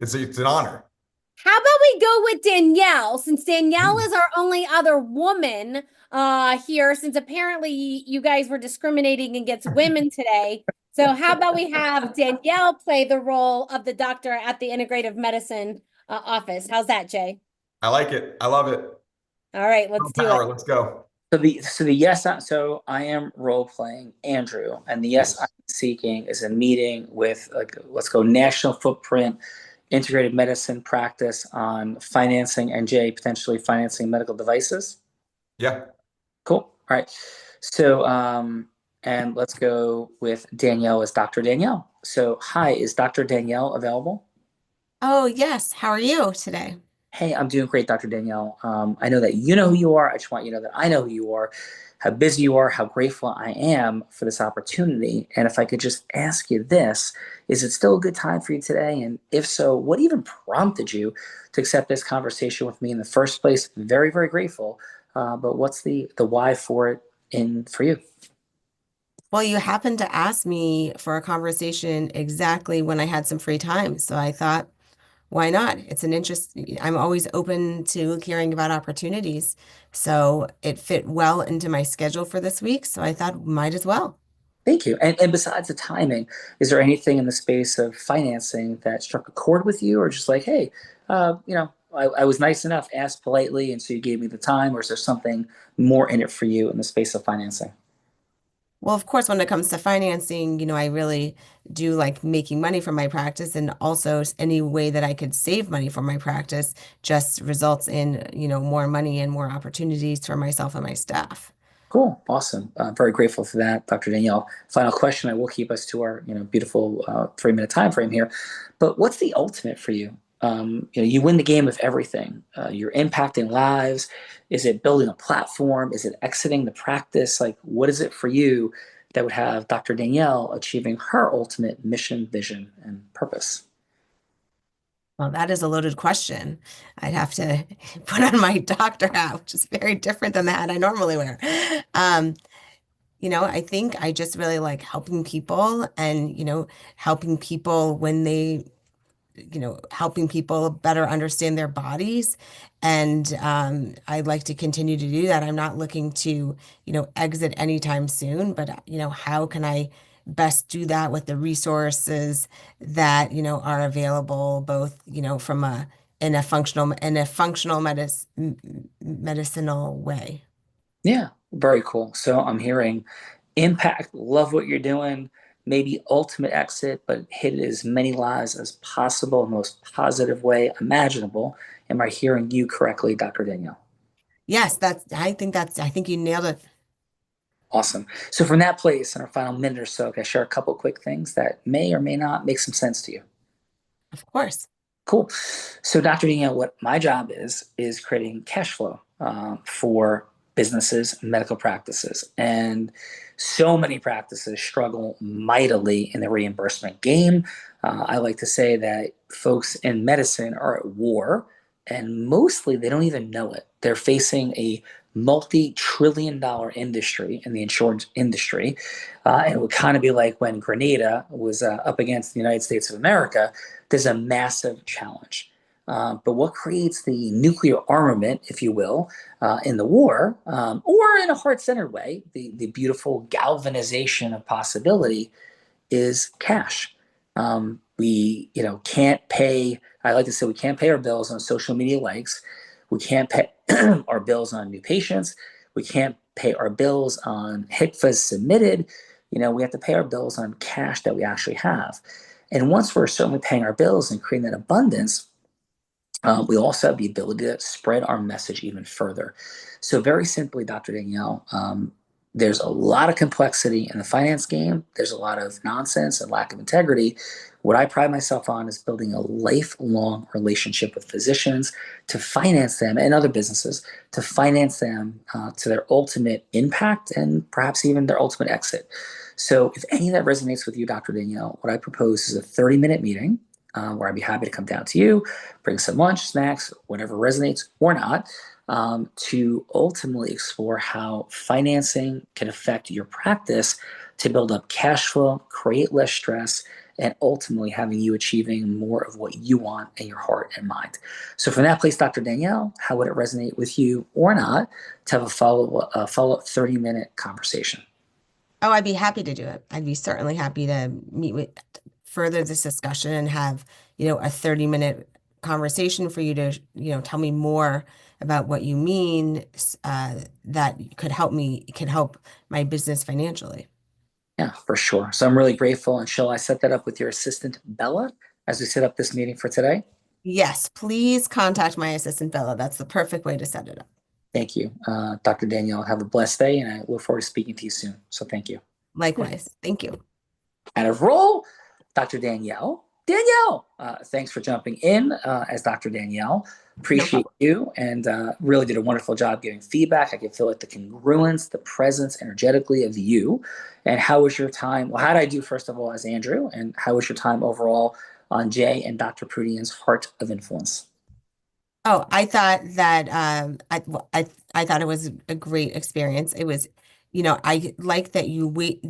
It's an honor. How about we go with Danielle, since Danielle is our only other woman here, since apparently you guys were discriminating against women today. So how about we have Danielle play the role of the doctor at the integrative medicine office? How's that, Jay? I like it. I love it. All right, let's do Power, it. let's go. So the yes, so I am role playing Andrew, and the yes I'm seeking is a meeting with, like, let's go national footprint integrated medicine practice on financing and Jay potentially financing medical devices. Yeah. Cool. All right. So and let's go with Danielle as Dr. Danielle. So hi, is Dr. Danielle available? Oh, yes. How are you today? Hey, I'm doing great, Dr. Danielle. I know that you know who you are. I just want you to know that I know who you are, how busy you are, how grateful I am for this opportunity. And if I could just ask you this, is it still a good time for you today? And if so, what even prompted you to accept this conversation with me in the first place? Very, very grateful. But what's the why for it for you? Well, you happened to ask me for a conversation exactly when I had some free time. So I thought, why not? It's an interest. I'm always open to hearing about opportunities. So it fit well into my schedule for this week. So I thought, might as well. Thank you. And besides the timing, is there anything in the space of financing that struck a chord with you, or just like, hey, I was nice enough, asked politely, and so you gave me the time, or is there something more in it for you in the space of financing? Well, of course, when it comes to financing, I really do like making money from my practice, and also any way that I could save money from my practice just results in, more money and more opportunities for myself and my staff. Cool. Awesome. Very grateful for that, Dr. Danielle. Final question. I will keep us to our beautiful 3-minute time frame here. But what's the ultimate for you? You win the game of everything. You're impacting lives. Is it building a platform? Is it exiting the practice? Like, what is it for you that would have Dr. Danielle achieving her ultimate mission, vision, and purpose? Well, that is a loaded question. I'd have to put on my doctor hat, which is very different than the hat I normally wear. I think I just really like helping people and, helping people when they, helping people better understand their bodies. And I'd like to continue to do that. I'm not looking to, exit anytime soon, but, how can I best do that with the resources that, are available both, from in a functional medicinal way. Yeah, very cool. So I'm hearing impact, love what you're doing, maybe ultimate exit, but hit as many lives as possible in the most positive way imaginable. Am I hearing you correctly, Dr. Danielle? Yes, I think you nailed it. Awesome. So from that place, in our final minute or so, can I share a couple quick things that may or may not make some sense to you? Of course. Cool. So, Dr. Danielle, what my job is creating cash flow for businesses, medical practices. And so many practices struggle mightily in the reimbursement game. I like to say that folks in medicine are at war, and mostly they don't even know it. They're facing a multi-trillion-dollar industry in the insurance industry. And it would kind of be like when Grenada was up against the United States of America. There's a massive challenge. But what creates the nuclear armament, if you will, in the war, or in a heart-centered way, the beautiful galvanization of possibility is cash. We can't pay, I like to say we can't pay our bills on social media likes. We can't pay our bills on new patients. We can't pay our bills on HICFAs submitted. We have to pay our bills on cash that we actually have. And once we're certainly paying our bills and creating that abundance, we also have the ability to spread our message even further. So very simply, Dr. Danielle, there's a lot of complexity in the finance game. There's a lot of nonsense and lack of integrity. What I pride myself on is building a lifelong relationship with physicians to finance them and other businesses, to finance them to their ultimate impact and perhaps even their ultimate exit. So if any of that resonates with you, Dr. Danielle, what I propose is a 30-minute meeting where I'd be happy to come down to you, bring some lunch, snacks, whatever resonates or not. to ultimately explore how financing can affect your practice to build up cash flow, create less stress, and ultimately having you achieving more of what you want in your heart and mind. So from that place, Dr. Danielle, how would it resonate with you or not to have a follow-up 30-minute conversation? Oh, I'd be happy to do it. I'd be certainly happy to meet with further this discussion and have, a 30-minute conversation for you to, tell me more about what you mean that could help my business financially. Yeah, for sure. So I'm really grateful. And shall I set that up with your assistant, Bella, as we set up this meeting for today? Yes, please contact my assistant, Bella. That's the perfect way to set it up. Thank you. Dr. Danielle, have a blessed day, and I look forward to speaking to you soon. So thank you. Likewise. Thank you. Out of roll, Dr. Danielle. Danielle, thanks for jumping in as Dr. Danielle. Appreciate you, and really did a wonderful job giving feedback. I can feel like the congruence, the presence energetically of you. And how was your time? Well, how did I do, first of all, as Andrew? And how was your time overall on Jay and Dr. Prudian's Heart of Influence? Oh, I thought that I thought it was a great experience. It was, I like that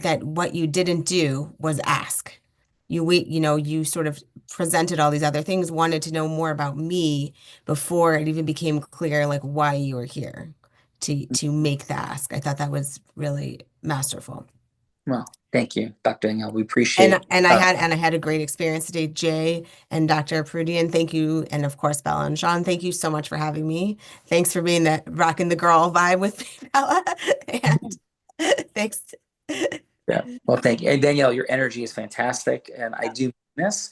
that what you didn't do was ask. You sort of presented all these other things, wanted to know more about me before it even became clear like why you were here to make the ask. I thought that was really masterful. Well, thank you, Dr. Danielle. We appreciate it. And I had a great experience today. Jay and Dr. Prudian, thank you. And of course, Bella and Sean, thank you so much for having me. Thanks for being the rocking the girl vibe with me, Bella. And thanks. Yeah. Well, thank you. And Danielle, your energy is fantastic. And I do miss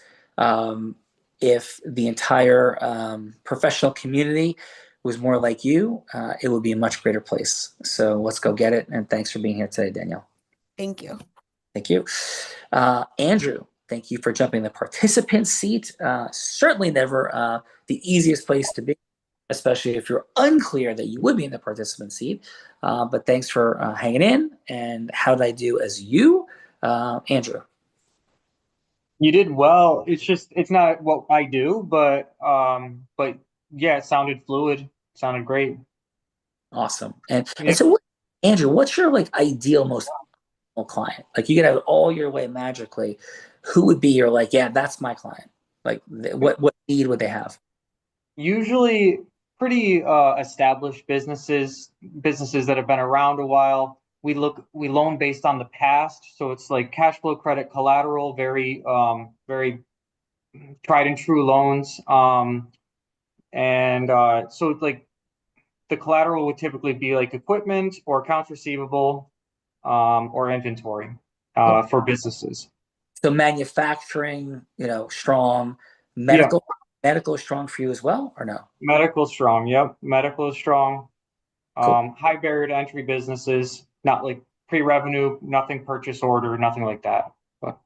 if the entire professional community was more like you, it would be a much greater place. So let's go get it. And thanks for being here today, Danielle. Thank you. Thank you. Andrew, thank you for jumping the participant seat. Certainly never the easiest place to be, especially if you're unclear that you would be in the participant seat. But thanks for hanging in. And how did I do as you, Andrew? You did well. It's not what I do, but yeah, it sounded fluid. Sounded great. Awesome. And so, Andrew, what's your ideal most client? Like you could have it all your way magically. Who would be your yeah, that's my client? Like what need would they have? Usually pretty established businesses that have been around a while. We loan based on the past, so it's like cash flow, credit, collateral, very tried and true loans. So like the collateral would typically be like equipment or accounts receivable or inventory for businesses. So manufacturing, strong. Medical is strong for you as well, or no? Medical is strong. Yep, medical is strong. Cool. High barrier to entry businesses, not like pre-revenue, nothing purchase order, nothing like that. But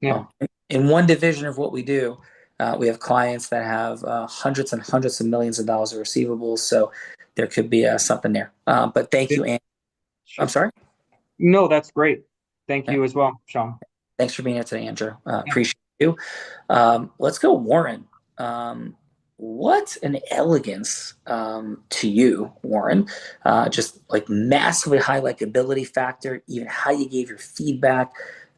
yeah. In one division of what we do, we have clients that have hundreds and hundreds of millions of dollars of receivables. So there could be something there. But thank you, Andy. Sure. I'm sorry? No, that's great. Thank you as well, Sean. Thanks for being here today, Andrew. Appreciate you. Let's go, Warren. What an elegance to you, Warren. Just massively high likability factor, even how you gave your feedback,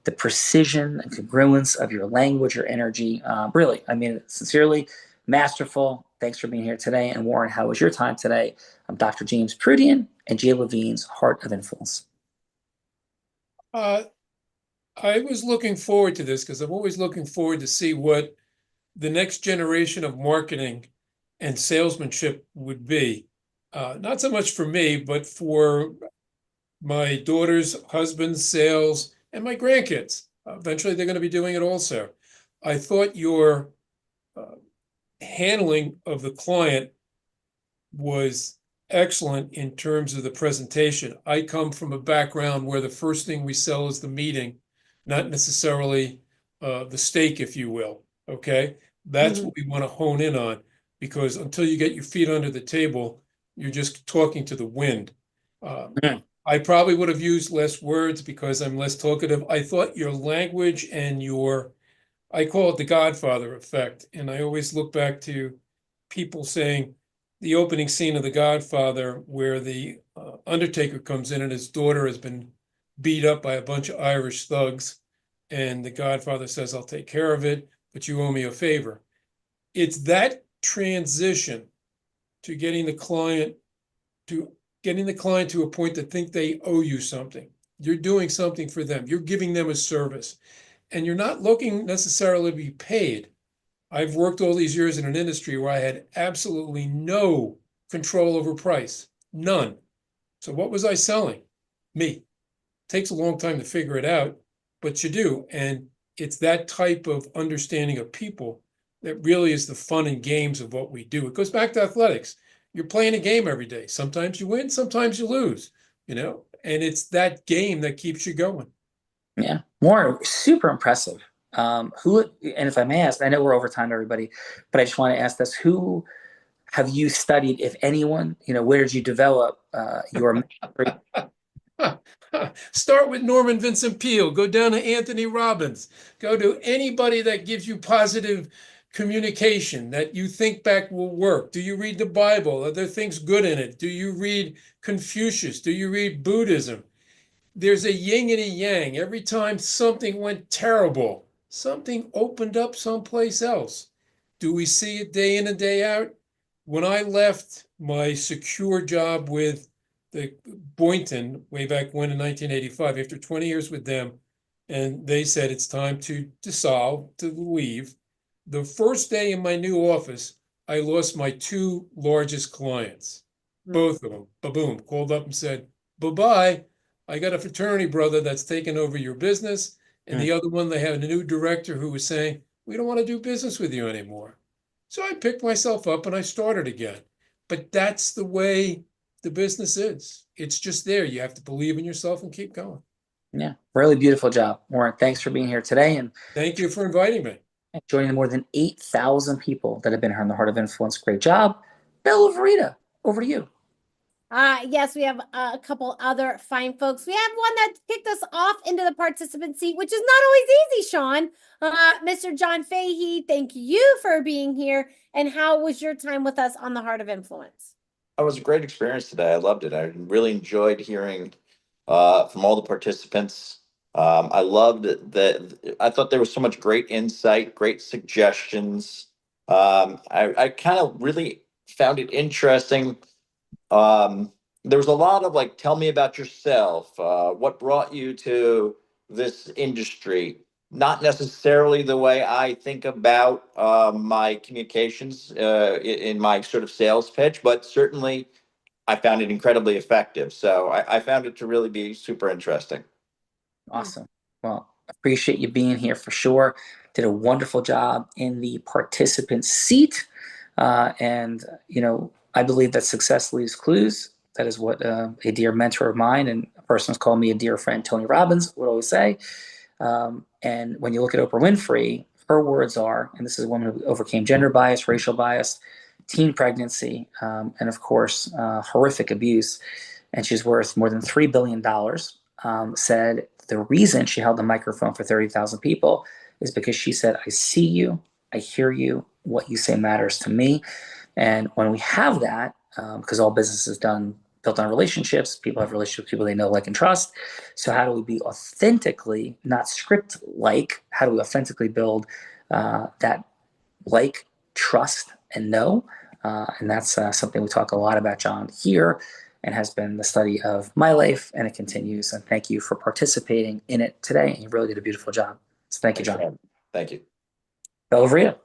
the precision and congruence of your language, your energy. Really, I mean, sincerely, masterful. Thanks for being here today. And Warren, how was your time today? I'm Dr. James Prudian and Jay Levine's Heart of Influence. I was looking forward to this because I'm always looking forward to see what the next generation of marketing and salesmanship would be. Not so much for me, but for my daughter's husband's sales and my grandkids. Eventually, they're going to be doing it also. I thought your handling of the client was excellent in terms of the presentation. I come from a background where the first thing we sell is the meeting, not necessarily the steak, if you will. Okay. That's what we want to hone in on, because until you get your feet under the table, you're just talking to the wind. I probably would have used less words because I'm less talkative. I thought your language and I call it the Godfather effect. And I always look back to people saying, the opening scene of The Godfather where the Undertaker comes in and his daughter has been beat up by a bunch of Irish thugs. And the Godfather says, I'll take care of it, but you owe me a favor. It's that transition to getting the client to a point to think they owe you something. You're doing something for them. You're giving them a service. And you're not looking necessarily to be paid. I've worked all these years in an industry where I had absolutely no control over price. None. So what was I selling? Me. Takes a long time to figure it out, but you do. And it's that type of understanding of people that really is the fun and games of what we do. It goes back to athletics. You're playing a game every day. Sometimes you win, sometimes you lose, and it's that game that keeps you going. Yeah, more super impressive. And if I may ask, I know we're over time, everybody, but I just want to ask this: who have you studied, if anyone? Where did you develop your? Start with Norman Vincent Peale. Go down to Anthony Robbins. Go to anybody that gives you positive communication that you think back will work. Do you read the Bible? Are there things good in it? Do you read Confucius? Do you read Buddhism? There's a yin and a yang. Every time something went terrible, something opened up someplace else. Do we see it day in and day out? When I left my secure job with the Boynton way back when in 1985, after 20 years with them, and they said it's time to dissolve, to leave. The first day in my new office, I lost my two largest clients. Both of them, boom, called up and said, bye-bye. I got a fraternity brother that's taken over your business. And the other one, they had a new director who was saying, we don't want to do business with you anymore. So I picked myself up and I started again. But that's the way the business is. It's just there. You have to believe in yourself and keep going. Yeah, really beautiful job. Warren, thanks for being here today. And thank you for inviting me. Joining the more than 8,000 people that have been here on the Heart of Influence. Great job. Bella Verita, over to you. Yes, we have a couple other fine folks. We have one that kicked us off into the participant seat, which is not always easy, Sean. Mr. John Fahey, thank you for being here. And how was your time with us on the Heart of Influence? It was a great experience today. I loved it. I really enjoyed hearing from all the participants. I loved that. I thought there was so much great insight, great suggestions. I kind of really found it interesting. There was a lot of like, tell me about yourself. What brought you to this industry? Not necessarily the way I think about my communications in my sort of sales pitch, but certainly I found it incredibly effective. So I found it to really be super interesting. Awesome. Well, appreciate you being here for sure. Did a wonderful job in the participant seat. And I believe that success leaves clues. That is what a dear mentor of mine and a person who's called me a dear friend, Tony Robbins, would always say. And when you look at Oprah Winfrey, her words are, and this is a woman who overcame gender bias, racial bias, teen pregnancy, and of course, horrific abuse. And she's worth more than $3 billion, said the reason she held the microphone for 30,000 people is because she said, I see you, I hear you, what you say matters to me. And when we have that, because all business is built on relationships, people have relationships with people they know, like, and trust. So how do we be authentically, not script-like, how do we authentically build that like, trust, and know? And that's something we talk a lot about, John, here, and has been the study of my life, and it continues. And thank you for participating in it today. You really did a beautiful job. So thank you, John. Thank you. Bella Verita.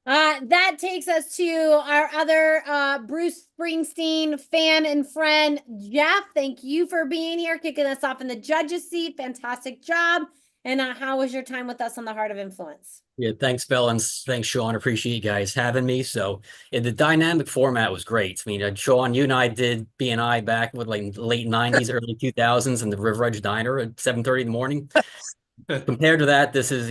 That takes us to our other Bruce Springsteen fan and friend, Jeff. Thank you for being here, kicking us off in the judges seat. Fantastic job. And how was your time with us on the Heart of Influence? Yeah, thanks, Bill, and thanks, Sean. Appreciate you guys having me. So, the dynamic format was great. I mean, Sean, you and I did BNI back with like late 90s, early 2000s in the River Edge Diner at 7:30 in the morning. Compared to that, this is,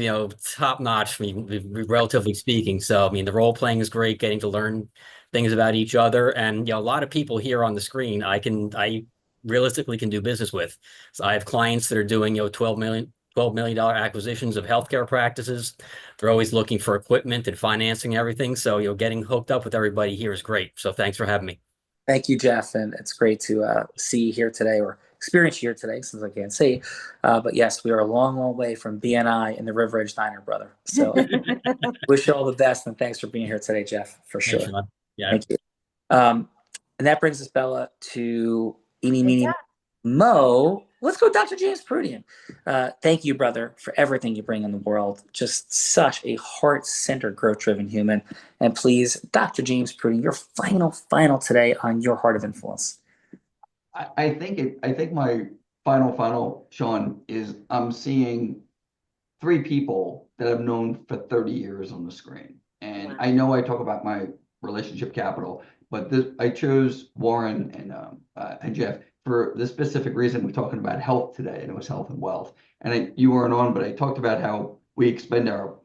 top notch, relatively speaking. So, the role playing is great, getting to learn things about each other. And, a lot of people here on the screen, I realistically can do business with. So I have clients that are doing, 12 million, $12 million acquisitions of healthcare practices. They're always looking for equipment and financing everything. So, getting hooked up with everybody here is great. So thanks for having me. Thank you, Jeff. And it's great to see you here today, or experience you here today, since I can't see. But yes, we are a long, long way from BNI and the River Edge Diner, brother. So wish you all the best. And thanks for being here today, Jeff, for sure. Thanks, Sean. Yeah. Thank you. And that brings us, Bella, to Eeny, Meeny, Mo. Let's go, Dr. James Prudian. Thank you, brother, for everything you bring in the world. Just such a heart-centered, growth-driven human. And please, Dr. James Prudian, your final today on your Heart of Influence. I think my final, Sean, is I'm seeing 3 people that I've known for 30 years on the screen. And I know I talk about my relationship capital, but I chose Warren and Jeff for the specific reason. We're talking about health today, and it was health and wealth. And you weren't on, but I talked about how we expend our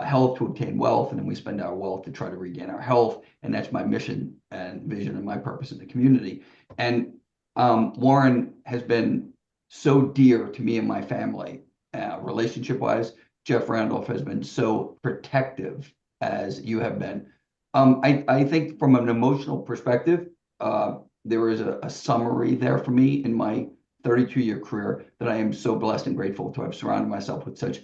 health to obtain wealth, and then we spend our wealth to try to regain our health. And that's my mission and vision and my purpose in the community. And Warren has been so dear to me and my family, relationship-wise. Jeff Randolph has been so protective, as you have been. I think from an emotional perspective, there is a summary there for me in my 32-year career that I am so blessed and grateful to have surrounded myself with such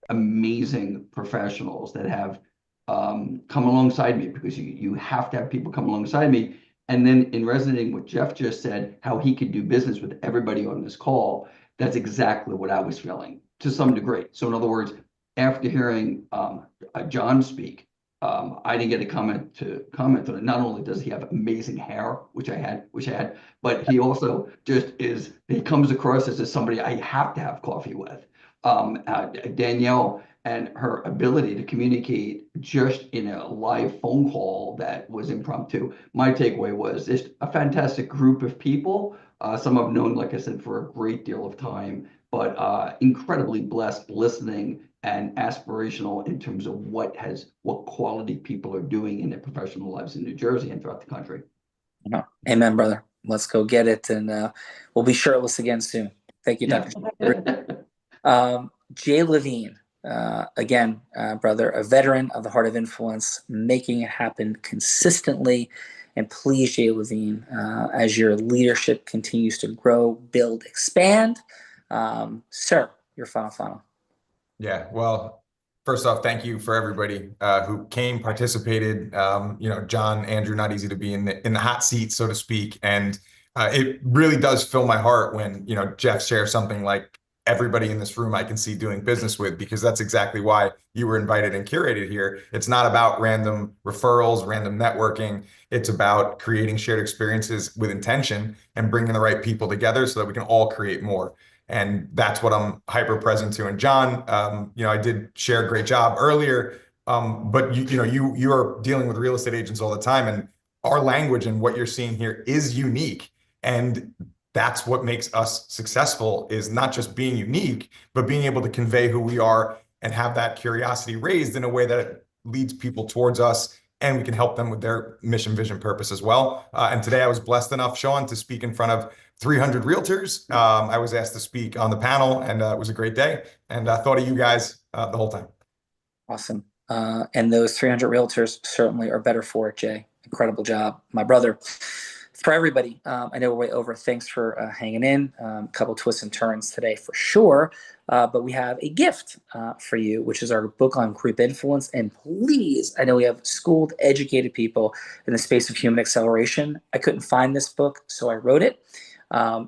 amazing professionals that have come alongside me, because you have to have people come alongside me. And then in resonating what Jeff just said, how he could do business with everybody on this call, that's exactly what I was feeling to some degree. So in other words, after hearing John speak, I didn't get a comment on it. Not only does he have amazing hair, which I had, but he also just he comes across as somebody I have to have coffee with. Danielle and her ability to communicate just in a live phone call that was impromptu. My takeaway was just a fantastic group of people. Some I've known, like I said, for a great deal of time, but incredibly blessed listening and aspirational in terms of what quality people are doing in their professional lives in New Jersey and throughout the country. Amen, brother. Let's go get it. And we'll be shirtless again soon. Thank you, Dr. Jay Levine, again, brother, a veteran of the Heart of Influence, making it happen consistently. And please, Jay Levine, as your leadership continues to grow, build, expand, sir, your final. Yeah, well, first off, thank you for everybody who came, participated. John, Andrew, not easy to be in the hot seat, so to speak. And it really does fill my heart when, Jeff shares something like everybody in this room I can see doing business with, because that's exactly why you were invited and curated here. It's not about random referrals, random networking. It's about creating shared experiences with intention and bringing the right people together so that we can all create more. And that's what I'm hyper present to. And John, I did share a great job earlier, but you are dealing with real estate agents all the time, and our language and what you're seeing here is unique. And that's what makes us successful, is not just being unique, but being able to convey who we are and have that curiosity raised in a way that it leads people towards us, and we can help them with their mission, vision, purpose as well. And today I was blessed enough, Sean, to speak in front of 300 realtors. I was asked to speak on the panel, and it was a great day. And I thought of you guys the whole time. Awesome. And those 300 realtors certainly are better for it, Jay. Incredible job, my brother. For everybody, I know we're way over. Thanks for hanging in. A couple twists and turns today for sure. But we have a gift for you, which is our book on group influence. And please, I know we have schooled, educated people in the space of human acceleration. I couldn't find this book, so I wrote it.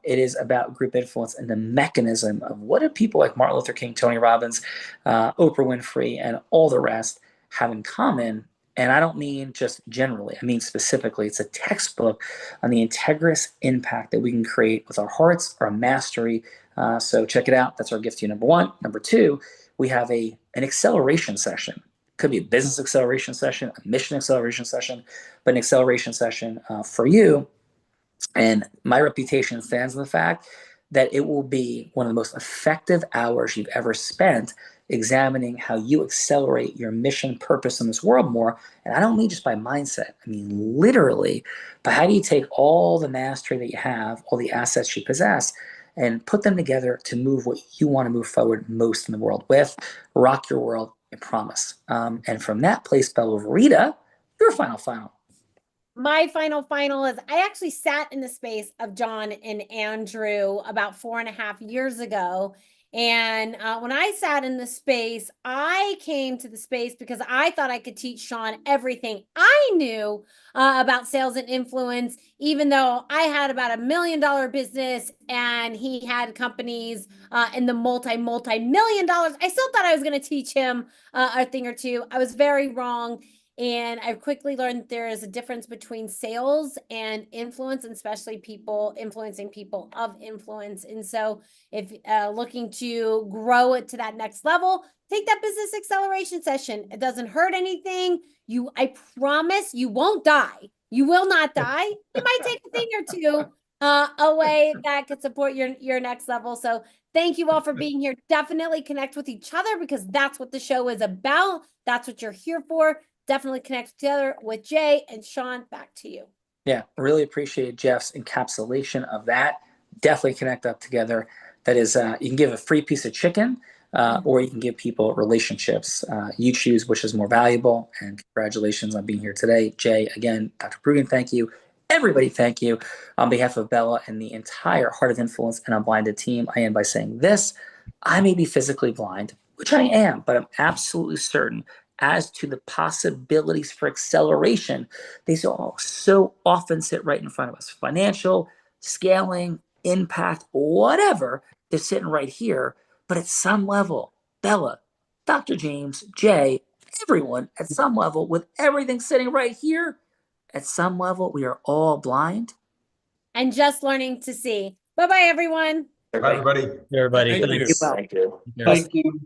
It is about group influence and the mechanism of what do people like Martin Luther King, Tony Robbins, Oprah Winfrey, and all the rest have in common. And I don't mean just generally, I mean specifically. It's a textbook on the integrous impact that we can create with our hearts, our mastery. So check it out. That's our gift to you, number one. Number two, we have an acceleration session. Could be a business acceleration session, a mission acceleration session, but an acceleration session for you. And my reputation stands on the fact that it will be one of the most effective hours you've ever spent examining how you accelerate your mission purpose in this world more. And I don't mean just by mindset. I mean literally, but how do you take all the mastery that you have, all the assets you possess, and put them together to move what you want to move forward most in the world with. Rock your world, I promise. And from that place, Bella Rita, your final. My final is I actually sat in the space of John and Andrew about 4.5 years ago. And when I sat in the space, I came to the space because I thought I could teach Sean everything I knew about sales and influence, even though I had about $1 million business and he had companies in the multi-million dollars. I still thought I was going to teach him a thing or two. I was very wrong. And I've quickly learned that there is a difference between sales and influence, and especially people influencing people of influence. And so if looking to grow it to that next level, take that business acceleration session. It doesn't hurt anything. I promise you won't die. You will not die. You might take a thing or two away that could support your next level. So thank you all for being here. Definitely connect with each other because that's what the show is about. That's what you're here for. Definitely connect together with Jay and Sean. Back to you. Yeah, really appreciate Jeff's encapsulation of that. Definitely connect up together. That is, you can give a free piece of chicken or you can give people relationships. You choose which is more valuable. And congratulations on being here today. Jay, again, Dr. Prugan, thank you. Everybody, thank you. On behalf of Bella and the entire Heart of Influence and Unblinded team, I end by saying this. I may be physically blind, which I am, but I'm absolutely certain as to the possibilities for acceleration. They so often sit right in front of us. Financial, scaling, impact, whatever, they're sitting right here. But at some level, Bella, Dr. James, Jay, everyone at some level, with everything sitting right here, at some level, we are all blind. And just learning to see. Bye-bye, everyone. Bye, everybody. Everybody, Thank you. thanks. Thank you. Thank you.